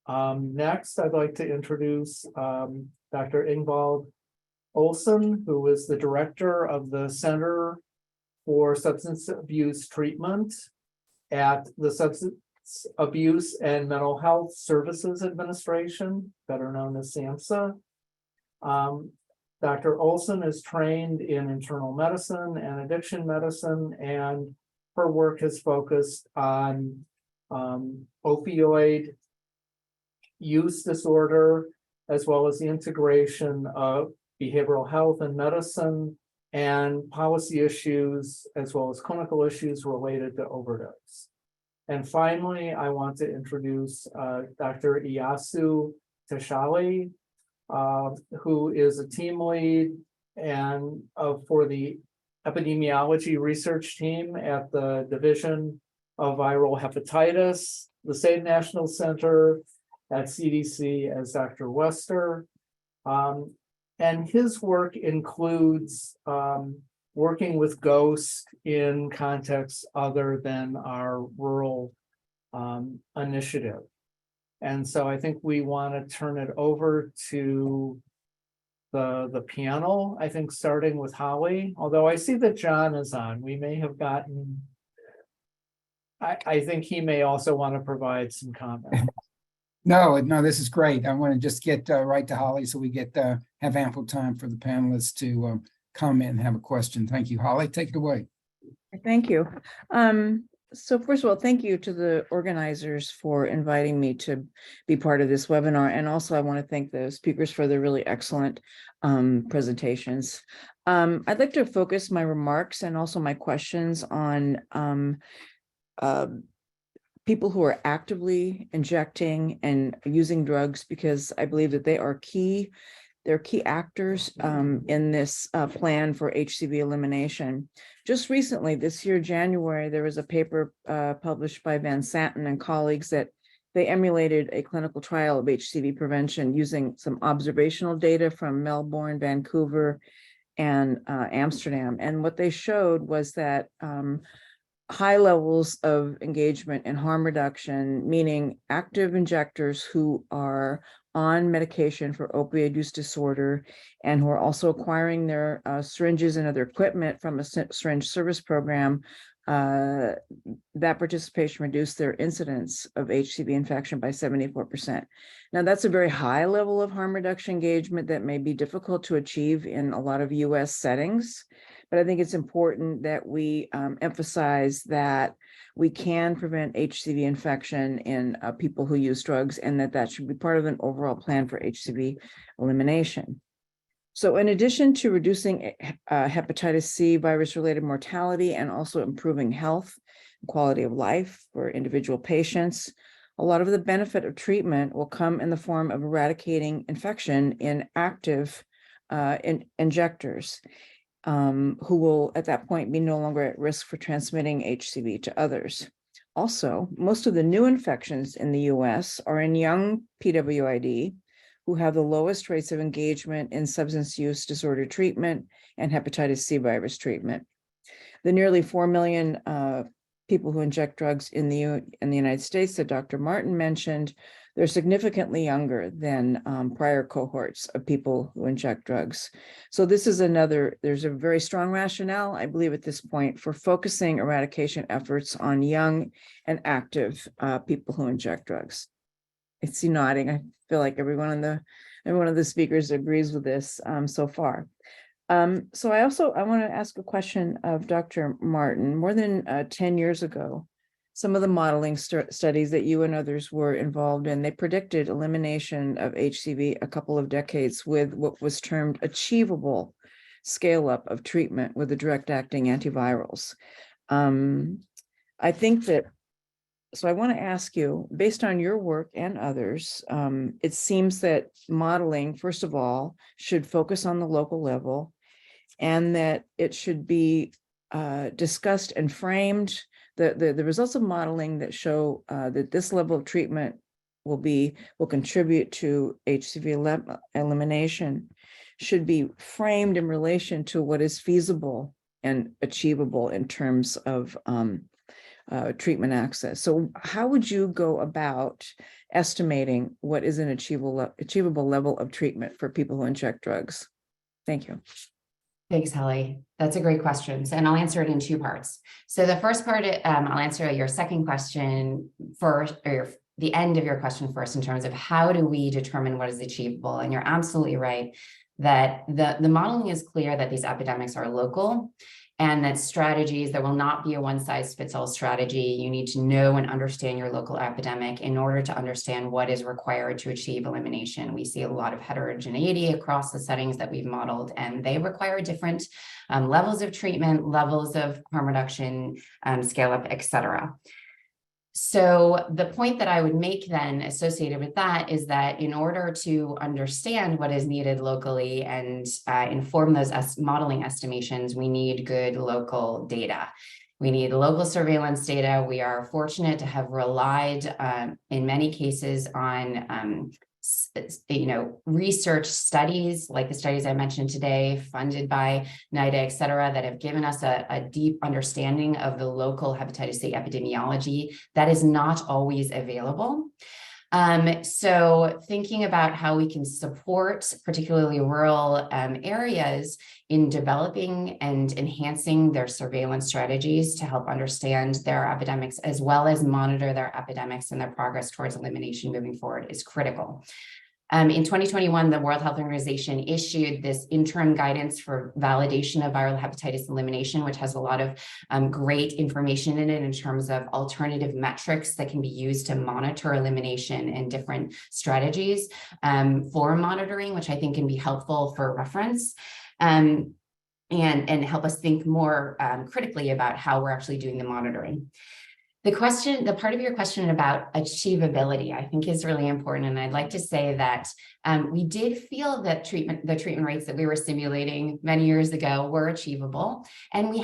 [SPEAKER 2] Next, I'd like to introduce Dr. Ingvald Olsen, who is the director of the Center for Substance Abuse Treatment at the Substance Abuse and Mental Health Services Administration, better known as SAMHSA. Dr. Olsen is trained in internal medicine and addiction medicine, and her work has focused on opioid use disorder, as well as the integration of behavioral health and medicine and policy issues, as well as clinical issues related to overdose. And finally, I want to introduce Dr. Iyasu Tashali, who is a team lead and for the epidemiology research team at the Division of Viral Hepatitis, the same National Center at CDC as Dr. Wester. And his work includes working with ghosts in contexts other than our rural initiative. And so I think we want to turn it over to the panel, I think starting with Holly, although I see that John is on. We may have gotten, I think he may also want to provide some comment.
[SPEAKER 1] No, this is great. I want to just get right to Holly so we get have ample time for the panelists to comment and have a question. Thank you, Holly. Take it away.
[SPEAKER 8] Thank you. So first of all, thank you to the organizers for inviting me to be part of this webinar. And also I want to thank the speakers for their really excellent presentations. I'd like to focus my remarks and also my questions on people who are actively injecting and using drugs, because I believe that they are key. They're key actors in this plan for HCV elimination. Just recently, this year, January, there was a paper published by Van Santen and colleagues that they emulated a clinical trial of HCV prevention using some observational data from Melbourne, Vancouver, and Amsterdam. And what they showed was that high levels of engagement and harm reduction, meaning active injectors who are on medication for opioid use disorder and who are also acquiring their syringes and other equipment from a syringe service program, that participation reduced their incidence of HCV infection by 74%. Now, that's a very high level of harm reduction engagement that may be difficult to achieve in a lot of US settings. But I think it's important that we emphasize that we can prevent HCV infection in people who use drugs, and that should be part of an overall plan for HCV elimination. So in addition to reducing hepatitis C virus-related mortality and also improving health and quality of life for individual patients, a lot of the benefit of treatment will come in the form of eradicating infection in active injectors. Who will at that point be no longer at risk for transmitting HCV to others. Also, most of the new infections in the US are in young PWID who have the lowest rates of engagement in substance use disorder treatment and hepatitis C virus treatment. The nearly 4 million people who inject drugs in the United States that Dr. Martin mentioned, they're significantly younger than prior cohorts of people who inject drugs. So this is there's a very strong rationale, I believe at this point, for focusing eradication efforts on young and active people who inject drugs. I see nodding. I feel like every one of the speakers agrees with this so far. So I want to ask a question of Dr. Martin. More than 10 years ago, some of the modeling studies that you and others were involved in, they predicted elimination of HCV a couple of decades with what was termed achievable scale up of treatment with the direct acting antivirals. I think that, so I want to ask you, based on your work and others, it seems that modeling, first of all, should focus on the local level, and that it should be discussed and framed. The results of modeling that show that this level of treatment will contribute to HCV elimination should be framed in relation to what is feasible and achievable in terms of treatment access. So how would you go about estimating what is an achievable level of treatment for people who inject drugs? Thank you.
[SPEAKER 5] Thanks, Holly. That's a great question. And I'll answer it in two parts. So the first part, I'll answer your second question first, or the end of your question first, in terms of how do we determine what is achievable? And you're absolutely right that the modeling is clear that these epidemics are local, and that strategies, there will not be a one-size-fits-all strategy. You need to know and understand your local epidemic in order to understand what is required to achieve elimination. We see a lot of heterogeneity across the settings that we've modeled, and they require different levels of treatment, levels of harm reduction, scale up, et cetera. So the point that I would make then associated with that is that in order to understand what is needed locally and inform those modeling estimations, we need good local data. We need local surveillance data. We are fortunate to have relied in many cases on research studies like the studies I mentioned today, funded by NIDA, et cetera, that have given us a deep understanding of the local hepatitis C epidemiology that is not always available. So thinking about how we can support particularly rural areas in developing and enhancing their surveillance strategies to help understand their epidemics, as well as monitor their epidemics and their progress towards elimination moving forward, is critical. In 2021, the World Health Organization issued this interim guidance for validation of viral hepatitis elimination, which has a lot of great information in it in terms of alternative metrics that can be used to monitor elimination and different strategies for monitoring, which I think can be helpful for reference. And help us think more critically about how we're actually doing the monitoring. The part of your question about achievability, I think is really important. And I'd like to say that we did feel that the treatment rates that we were simulating many years ago were achievable. And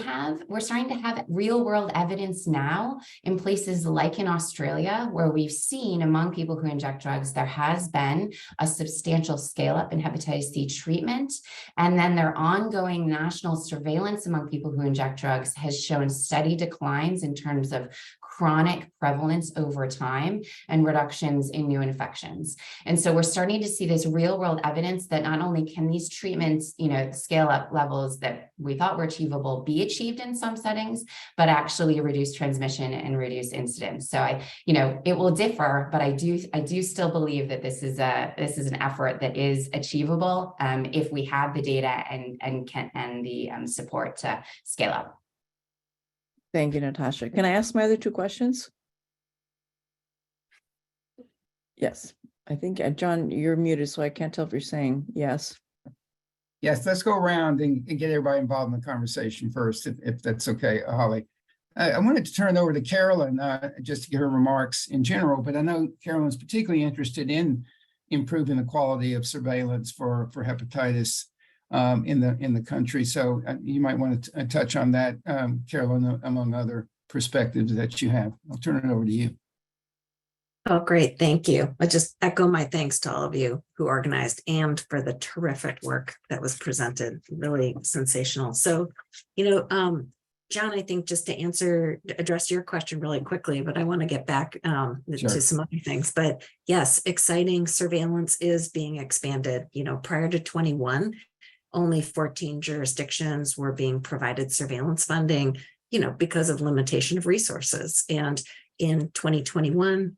[SPEAKER 5] we're starting to have real world evidence now in places like in Australia, where we've seen among people who inject drugs, there has been a substantial scale up in hepatitis C treatment. And then their ongoing national surveillance among people who inject drugs has shown steady declines in terms of chronic prevalence over time and reductions in new infections. And so we're starting to see this real world evidence that not only can these treatments, scale up levels that we thought were achievable be achieved in some settings, but actually reduce transmission and reduce incidence. So it will differ, but I do still believe that this is an effort that is achievable if we have the data and the support to scale up.
[SPEAKER 8] Thank you, Natasha. Can I ask my other two questions? Yes, I think, John, you're muted, so I can't tell if you're saying yes.
[SPEAKER 1] Yes, let's go around and get everybody involved in the conversation first, if that's okay, Holly. I wanted to turn it over to Carolyn just to get her remarks in general, but I know Carolyn's particularly interested in improving the quality of surveillance for hepatitis in the country. So you might want to touch on that, Carolyn, among other perspectives that you have. I'll turn it over to you.
[SPEAKER 9] Oh, great. Thank you. I just echo my thanks to all of you who organized and for the terrific work that was presented. Really sensational. So, John, I think just to address your question really quickly, but I want to get back to some other things. But yes, exciting. Surveillance is being expanded. Prior to 21, only 14 jurisdictions were being provided surveillance funding, because of limitation of resources. And in 2021,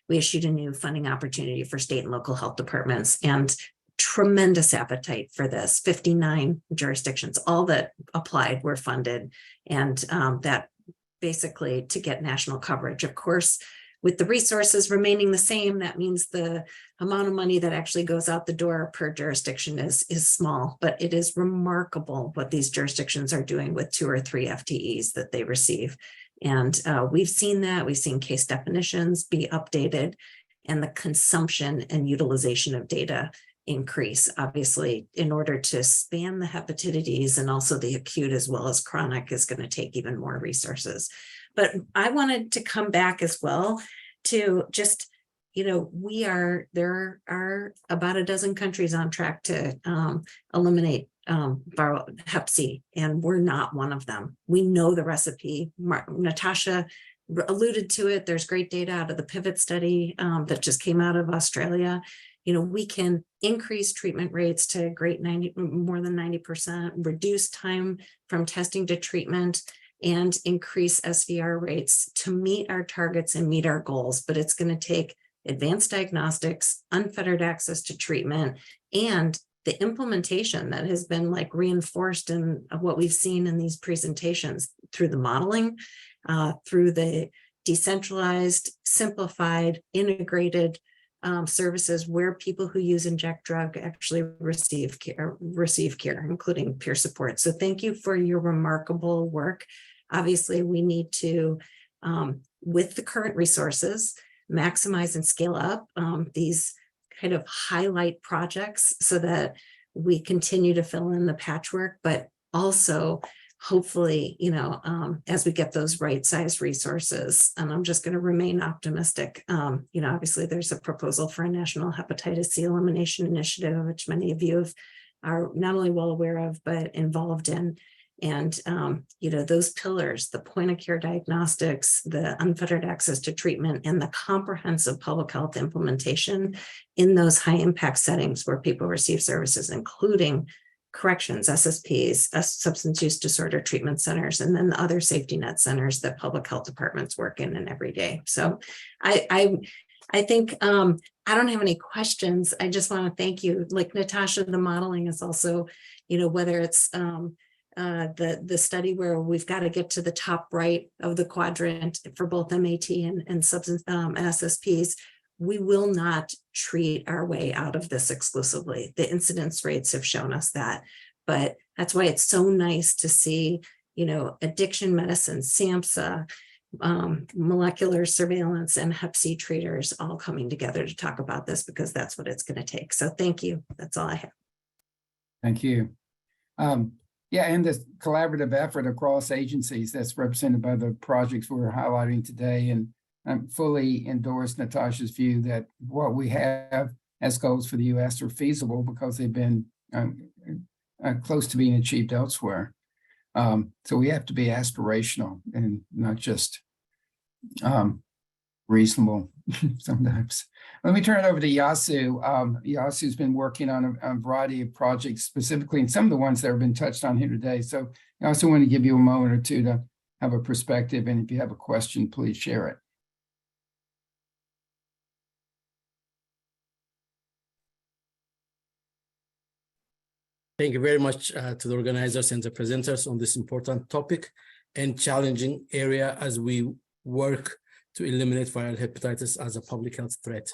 [SPEAKER 9] we issued a new funding opportunity for state and local health departments. And tremendous appetite for this. 59 jurisdictions, all that applied were funded, and that basically to get national coverage. Of course, with the resources remaining the same, that means the amount of money that actually goes out the door per jurisdiction is small, but it is remarkable what these jurisdictions are doing with 2 or 3 FTEs that they receive. And we've seen that. We've seen case definitions be updated and the consumption and utilization of data increase. Obviously, in order to span the hepatitis and also the acute as well as chronic is going to take even more resources. But I wanted to come back as well to just, there are about a dozen countries on track to eliminate viral Hep C, and we're not one of them. We know the recipe. Natasha alluded to it. There's great data out of the PIVOT study that just came out of Australia. We can increase treatment rates to more than 90%, reduce time from testing to treatment, and increase SVR rates to meet our targets and meet our goals. But it's going to take advanced diagnostics, unfettered access to treatment, and the implementation that has been reinforced in what we've seen in these presentations through the modeling, through the decentralized, simplified, integrated services where people who use Inject drug actually receive care, including peer support. So thank you for your remarkable work. Obviously, we need to, with the current resources, maximize and scale up these kind of highlight projects so that we continue to fill in the patchwork, but also hopefully, as we get those right-sized resources, and I'm just going to remain optimistic. Obviously there's a proposal for a national hepatitis C elimination initiative, which many of you are not only well aware of, but involved in. And, those pillars, the point of care diagnostics, the unfettered access to treatment, and the comprehensive public health implementation in those high impact settings where people receive services, including corrections, SSPs, substance use disorder treatment centers, and then the other safety net centers that public health departments work in every day. So I think I don't have any questions. I just want to thank you. Like Natasha, the modeling is also, whether it's the study where we've got to get to the top right of the quadrant for both MAT and substance SSPs, we will not treat our way out of this exclusively. The incidence rates have shown us that, but that's why it's so nice to see, addiction medicine, SAMHSA, molecular surveillance, and Hep C treaters all coming together to talk about this, because that's what it's going to take. So thank you. That's all I have.
[SPEAKER 1] Thank you. Yeah, and this collaborative effort across agencies that's represented by the projects we're highlighting today. And I fully endorse Natasha's view that what we have as goals for the U.S. are feasible because they've been close to being achieved elsewhere. So we have to be aspirational and not just reasonable sometimes. Let me turn it over to Yasu. Yasu's been working on a variety of projects, specifically, and some of the ones that have been touched on here today. So I also want to give you a moment or two to have a perspective, and if you have a question, please share it.
[SPEAKER 10] Thank you very much to the organizers and the presenters on this important topic and challenging area as we work to eliminate viral hepatitis as a public health threat.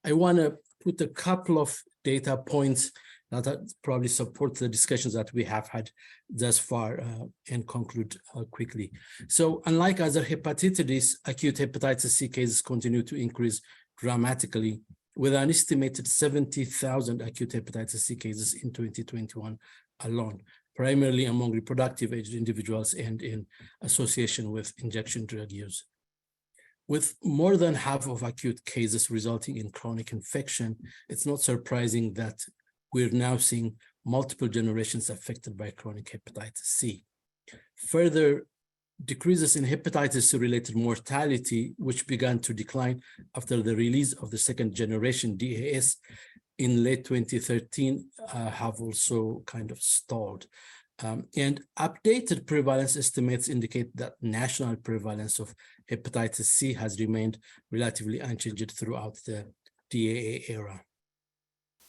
[SPEAKER 10] I want to put a couple of data points that probably support the discussions that we have had thus far and conclude quickly. So unlike other hepatitis, acute hepatitis C cases continue to increase dramatically, with an estimated 70,000 acute hepatitis C cases in 2021 alone, primarily among reproductive aged individuals and in association with injection drug use. With more than half of acute cases resulting in chronic infection, it's not surprising that we're now seeing multiple generations affected by chronic hepatitis C. Further, decreases in hepatitis C-related mortality, which began to decline after the release of the second generation DAS in late 2013, have also kind of stalled. And updated prevalence estimates indicate that national prevalence of hepatitis C has remained relatively unchanged throughout the DAA era.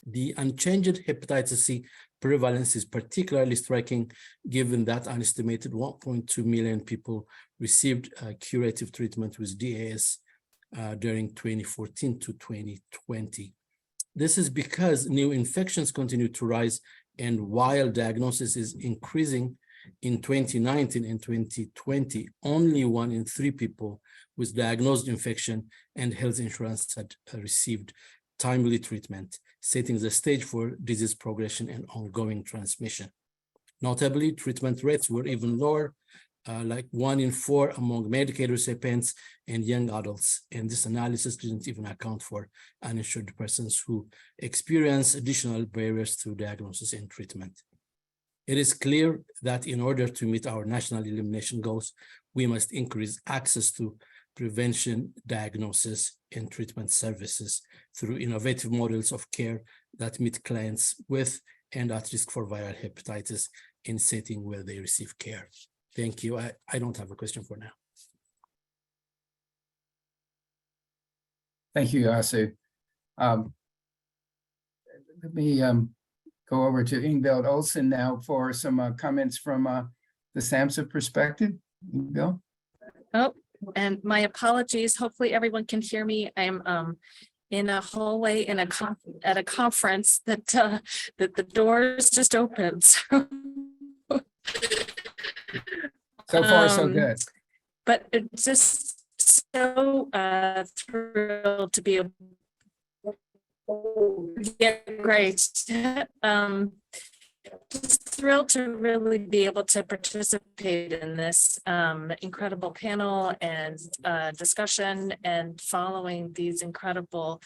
[SPEAKER 10] The unchanged hepatitis C prevalence is particularly striking, given that an estimated 1.2 million people received curative treatment with DAS during 2014 to 2020. This is because new infections continue to rise, and while diagnosis is increasing, in 2019 and 2020, only 1 in 3 people with diagnosed infection and health insurance had received timely treatment, setting the stage for disease progression and ongoing transmission. Notably, treatment rates were even lower, like 1 in 4 among Medicaid recipients and young adults. And this analysis didn't even account for uninsured persons who experience additional barriers to diagnosis and treatment. It is clear that in order to meet our national elimination goals, we must increase access to prevention, diagnosis, and treatment services through innovative models of care that meet clients with and at risk for viral hepatitis in setting where they receive care. Thank you. I don't have a question for now.
[SPEAKER 1] Thank you, Yasu. Let me go over to Ingvild Olsen now for some comments from the SAMHSA perspective. Ingvild?
[SPEAKER 6] Oh, and my apologies. Hopefully everyone can hear me. I'm in a hallway at a conference that the doors just opened.
[SPEAKER 1] So far, so good.
[SPEAKER 6] But it's just so thrilled to be able. Yeah, great. Just thrilled to really be able to participate in this incredible panel and discussion, and following these incredible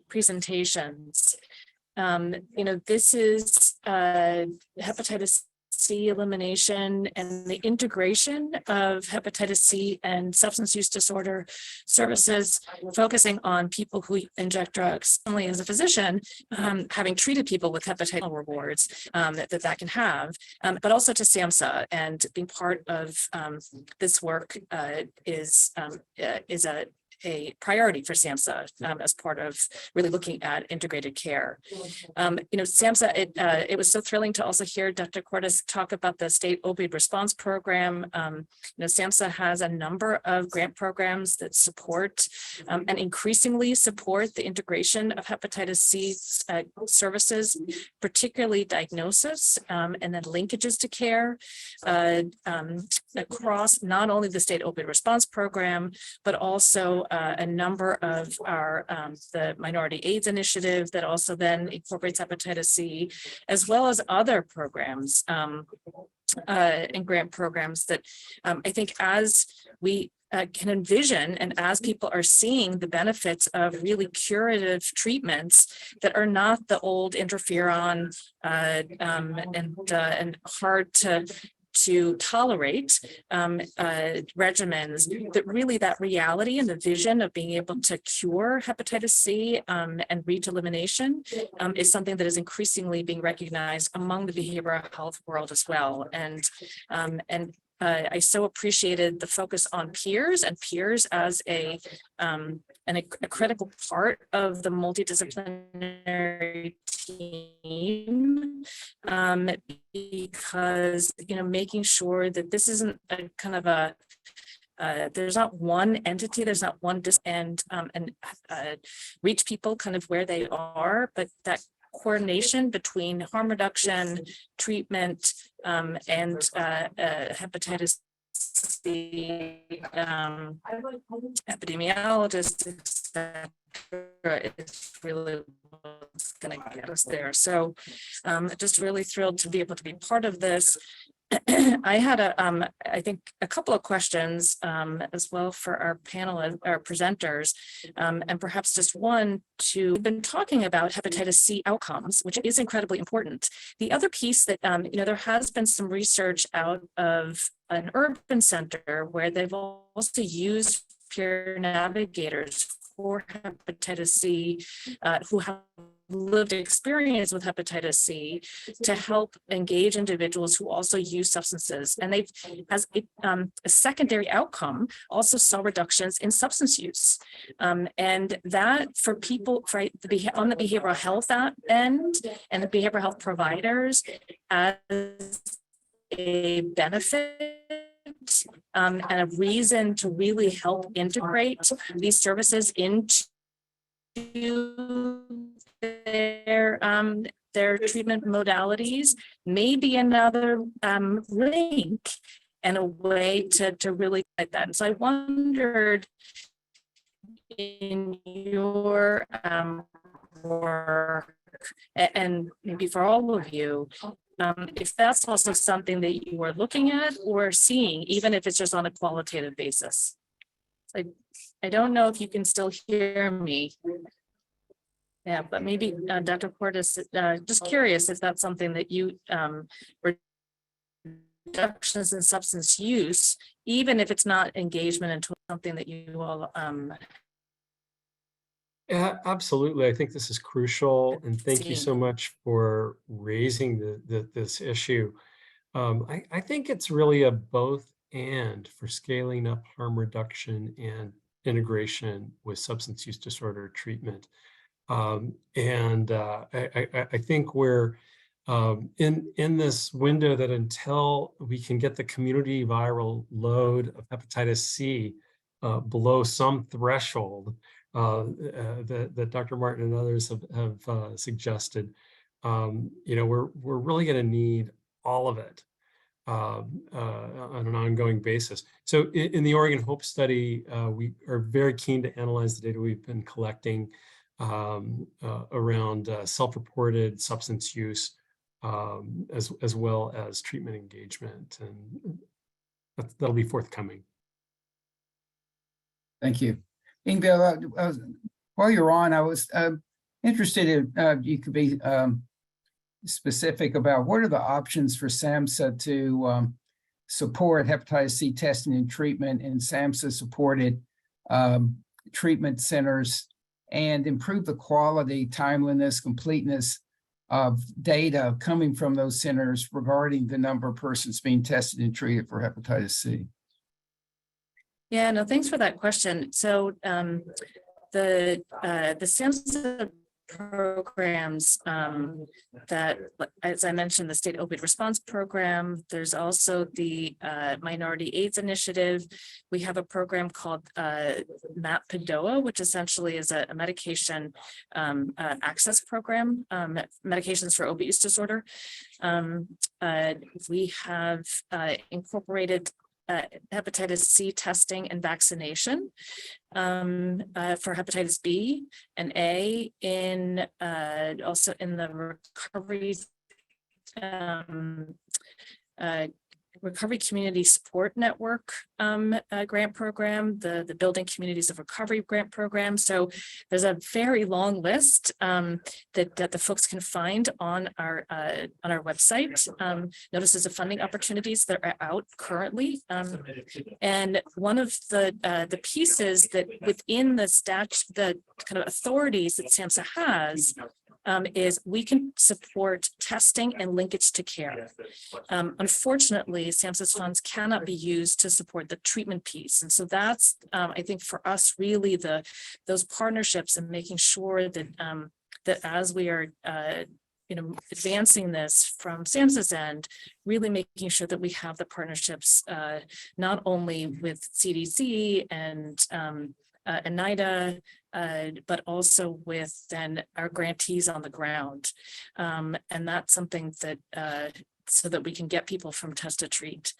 [SPEAKER 6] presentations. This is hepatitis C elimination and the integration of hepatitis C and substance use disorder services, focusing on people who inject drugs. Only as a physician, having treated people with hepatitis rewards that can have, but also to SAMHSA, and being part of this work is a priority for SAMHSA as part of really looking at integrated care. SAMHSA, it was so thrilling to also hear Dr. Korthuis talk about the state opioid response program. SAMHSA has a number of grant programs that support and increasingly support the integration of hepatitis C services, particularly diagnosis and then linkages to care across not only the state opioid response program, but also a number of our the Minority AIDS Initiative that also then incorporates hepatitis C, as well as other programs and grant programs that I think as we can envision, and as people are seeing the benefits of really curative treatments that are not the old interferon and hard to tolerate regimens, that really that reality and the vision of being able to cure hepatitis C and reach elimination is something that is increasingly being recognized among the behavioral health world as well. And I so appreciated the focus on peers, and peers as a critical part of the multidisciplinary team, because making sure that this isn't a kind of a there's not one entity, there's not one and reach people kind of where they are, but that coordination between harm reduction, treatment, and hepatitis C, epidemiologists, etc., is really what's going to get us there. So just really thrilled to be able to be part of this. I had I think a couple of questions as well for our panel, our presenters, and perhaps just one to, we've been talking about hepatitis C outcomes, which is incredibly important. The other piece that, there has been some research out of an urban center where they've also used peer navigators for hepatitis C who have lived experience with hepatitis C to help engage individuals who also use substances. And they've, as a secondary outcome, also saw reductions in substance use. And that for people, on the behavioral health end and the behavioral health providers as a benefit and a reason to really help integrate these services into their treatment modalities may be another link and a way to really like that. And so I wondered in your work, and maybe for all of you, if that's also something that you are looking at or seeing, even if it's just on a qualitative basis. I don't know if you can still hear me. Yeah, but maybe Dr. Korthuis, just curious if that's something that you, reductions in substance use, even if it's not engagement into something that you all.
[SPEAKER 7] Yeah, absolutely. I think this is crucial, and thank you so much for raising this issue. I think it's really a both and for scaling up harm reduction and integration with substance use disorder treatment. I think we're in this window that until we can get the community viral load of hepatitis C below some threshold that Dr. Martin and others have suggested, we're really going to need all of it on an ongoing basis. So in the Oregon Hope study, we are very keen to analyze the data we've been collecting around self-reported substance use, as well as treatment engagement, and that'll be forthcoming.
[SPEAKER 1] Thank you. Ingvild, while you're on, I was interested if you could be specific about what are the options for SAMHSA to support hepatitis C testing and treatment in SAMHSA-supported treatment centers and improve the quality, timeliness, completeness of data coming from those centers regarding the number of persons being tested and treated for hepatitis C.
[SPEAKER 6] Yeah, no, thanks for that question. So the SAMHSA programs that, as I mentioned, the State Opioid Response Program, there's also the Minority AIDS Initiative. We have a program called MAP-PDOA, which essentially is a medication access program, medications for opioid use disorder. We have incorporated hepatitis C testing and vaccination for hepatitis B and A in also in the Recovery Community Support Network grant program, the Building Communities of Recovery grant program. So there's a very long list that the folks can find on our website. Notices of funding opportunities that are out currently. And one of the pieces that within the the kind of authorities that SAMHSA has is we can support testing and linkage to care. Unfortunately, SAMHSA's funds cannot be used to support the treatment piece. And so that's, I think for us, really those partnerships and making sure that, that as we are advancing this from SAMHSA's end, really making sure that we have the partnerships, not only with CDC and NIDA, but also with then our grantees on the ground. And that's something that, so that we can get people from test to treat.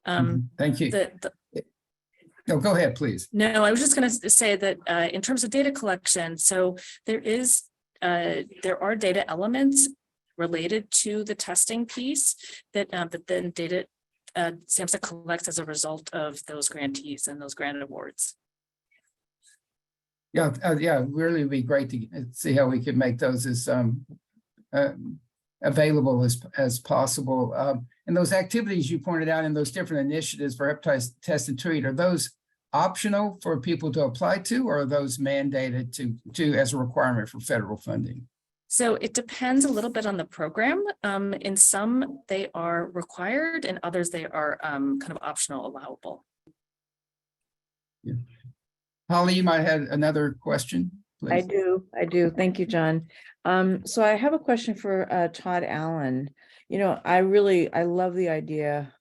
[SPEAKER 1] Thank you. No, go ahead, please.
[SPEAKER 6] No, I was just going to say that in terms of data collection, so there are data elements related to the testing piece that but then data SAMHSA collects as a result of those grantees and those grant awards.
[SPEAKER 1] Yeah, really would be great to see how we could make those as available as possible. And those activities you pointed out in those different initiatives for hepatitis test and treat, are those optional for people to apply to, or are those mandated to as a requirement for federal funding?
[SPEAKER 6] So it depends a little bit on the program. In some, they are required, and others they are kind of optional, allowable.
[SPEAKER 1] Holly, you might have another question,
[SPEAKER 8] I
[SPEAKER 1] please.
[SPEAKER 8] do. Thank you, John. So I have a question for Todd Allen. You know, I love the idea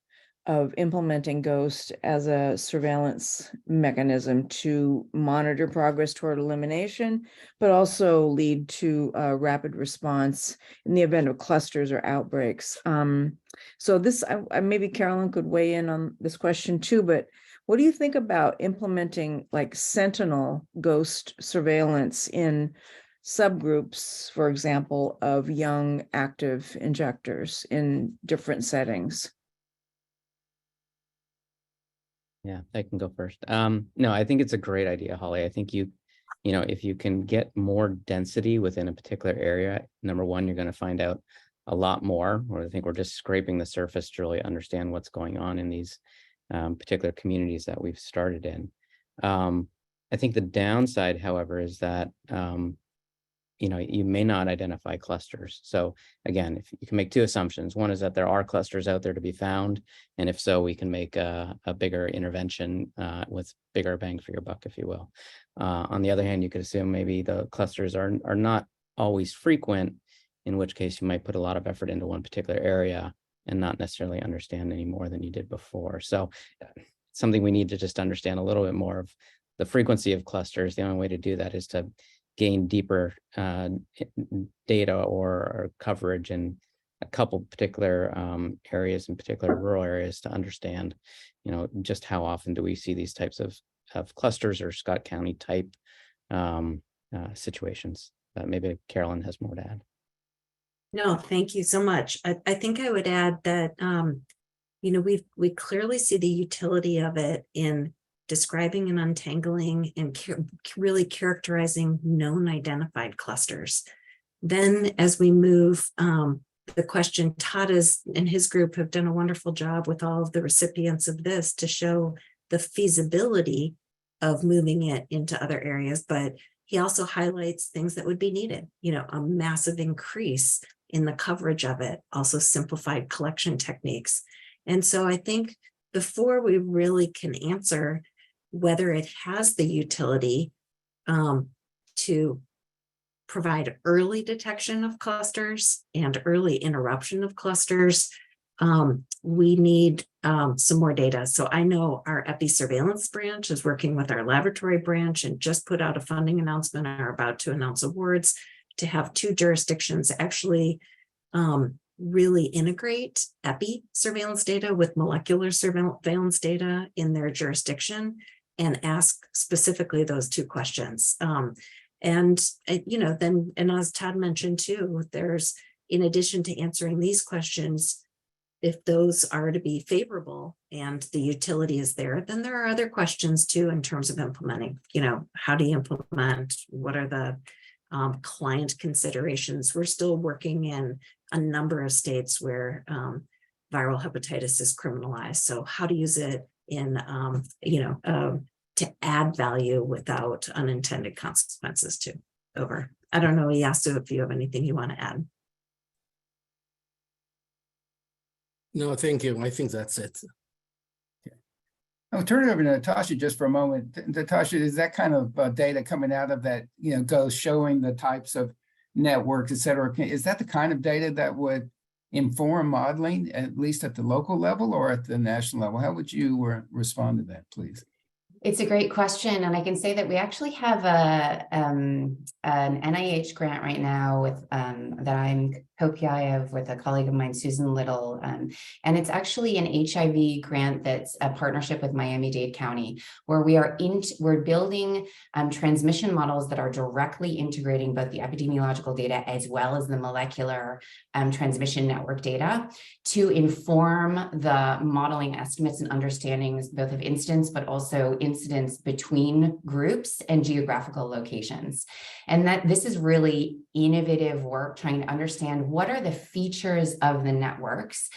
[SPEAKER 8] of implementing GHOST as a surveillance mechanism to monitor progress toward elimination, but also lead to rapid response in the event of clusters or outbreaks. So this, maybe Carolyn could weigh in on this question too, but what do you think about implementing like sentinel GHOST surveillance in subgroups, for example, of young active injectors in different settings?
[SPEAKER 4] Yeah, I can go first. No, I think it's a great idea, Holly. I think you know, if you can get more density within a particular area, number one, you're going to find out a lot more, or I think we're just scraping the surface to really understand what's going on in these particular communities that we've started in. I think the downside, however, is that you know, you may not identify clusters. So again, if you can make two assumptions, one is that there are clusters out there to be found, and if so, we can make a bigger intervention with bigger bang for your buck, if you will. On the other hand, you could assume maybe the clusters are not always frequent, in which case you might put a lot of effort into one particular area and not necessarily understand any more than you did before. So something we need to just understand a little bit more of the frequency of clusters. The only way to do that is to gain deeper data or coverage in a couple particular areas, in particular rural areas, to understand, you know, just how often do we see these types of clusters or Scott County type situations. Maybe Carolyn has more to add.
[SPEAKER 9] No, thank you so much. I think I would add that, you know, we clearly see the utility of it in describing and untangling and really characterizing known identified clusters. Then as we move, the question, Todd and his group have done a wonderful job with all of the recipients of this to show the feasibility of moving it into other areas, but he also highlights things that would be needed, you know, a massive increase in the coverage of it, also simplified collection techniques. And so I think before we really can answer whether it has the utility to provide early detection of clusters and early interruption of clusters, we need some more data. So I know our epi surveillance branch is working with our laboratory branch and just put out a funding announcement and are about to announce awards to have 2 jurisdictions actually really integrate epi surveillance data with molecular surveillance data in their jurisdiction and ask specifically those 2 questions. And you know, then, and as Todd mentioned too, there's, in addition to answering these questions, if those are to be favorable and the utility is there, then there are other questions too in terms of implementing. You know, how do you implement? What are the client considerations? We're still working in a number of states where viral hepatitis is criminalized. So how to use it in, you know, to add value without unintended consequences too. Over. I don't know, Yasu, if you have anything you want to add.
[SPEAKER 10] No, thank you. I think that's it.
[SPEAKER 1] I'll turn it over to Natasha just for a moment. Natasha, is that kind of data coming out of that, you know, goes showing the types of networks, et cetera? Is that the kind of data that would inform modeling, at least at the local level or at the national level? How would you respond to that, please?
[SPEAKER 5] It's a great question, and I can say that we actually have an NIH grant right now with that I'm co-PI of with a colleague of mine, Susan Little, and it's actually an HIV grant that's a partnership with Miami-Dade County, where we're building transmission models that are directly integrating both the epidemiological data as well as the molecular transmission network data to inform the modeling estimates and understandings both of incidence but also incidence between groups and geographical locations. And that this is really innovative work trying to understand what are the features of the networks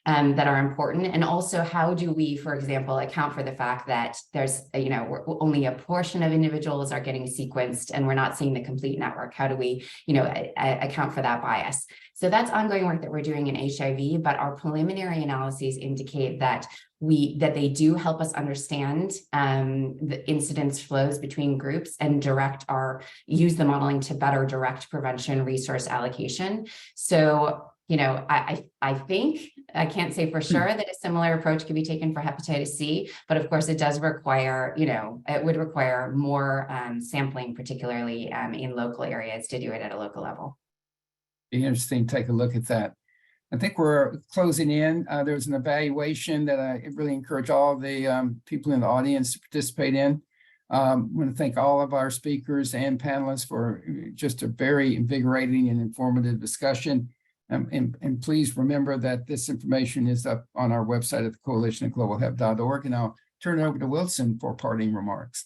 [SPEAKER 5] that are important? And also, how do we, for example, account for the fact that there's, only a portion of individuals are getting sequenced and we're not seeing the complete network? How do we, account for that bias? So that's ongoing work that we're doing in HIV, but our preliminary analyses indicate that they do help us understand the incidence flows between groups and use the modeling to better direct prevention resource allocation. So, I think, I can't say for sure that a similar approach could be taken for hepatitis C, but of course it does require, it would require more sampling, particularly in local areas, to do it at a local level.
[SPEAKER 1] Be interesting to take a look at that. I think we're closing in. There's an evaluation that I really encourage all the people in the audience to participate in. I want to thank all of our speakers and panelists for just a very invigorating and informative discussion. And please remember that this information is up on our website at the coalition@globalhep.org. And I'll turn it over to Wilson for parting remarks.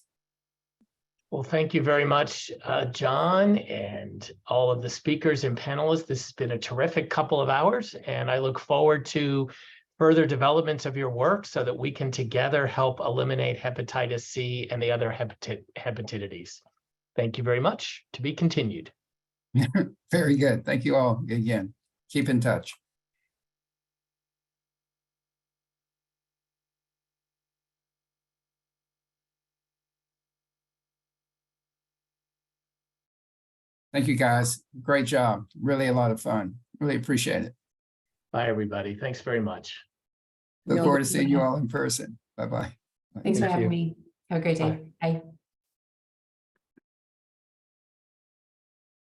[SPEAKER 3] Well, thank you very much, John, and all of the speakers and panelists. This has been a terrific couple of hours, and I look forward to further developments of your work so that we can together help eliminate hepatitis C and the other hepatitis. Thank you very much. To be continued.
[SPEAKER 1] Very good. Thank you all again. Keep in touch. Thank you, guys. Great job. Really a lot of fun. Really appreciate it.
[SPEAKER 3] Bye, everybody. Thanks very much.
[SPEAKER 1] Look forward to seeing you all in person. Bye-bye.
[SPEAKER 5] Thanks for
[SPEAKER 3] Thank
[SPEAKER 5] having
[SPEAKER 3] you.
[SPEAKER 5] me. Have a great day. Bye.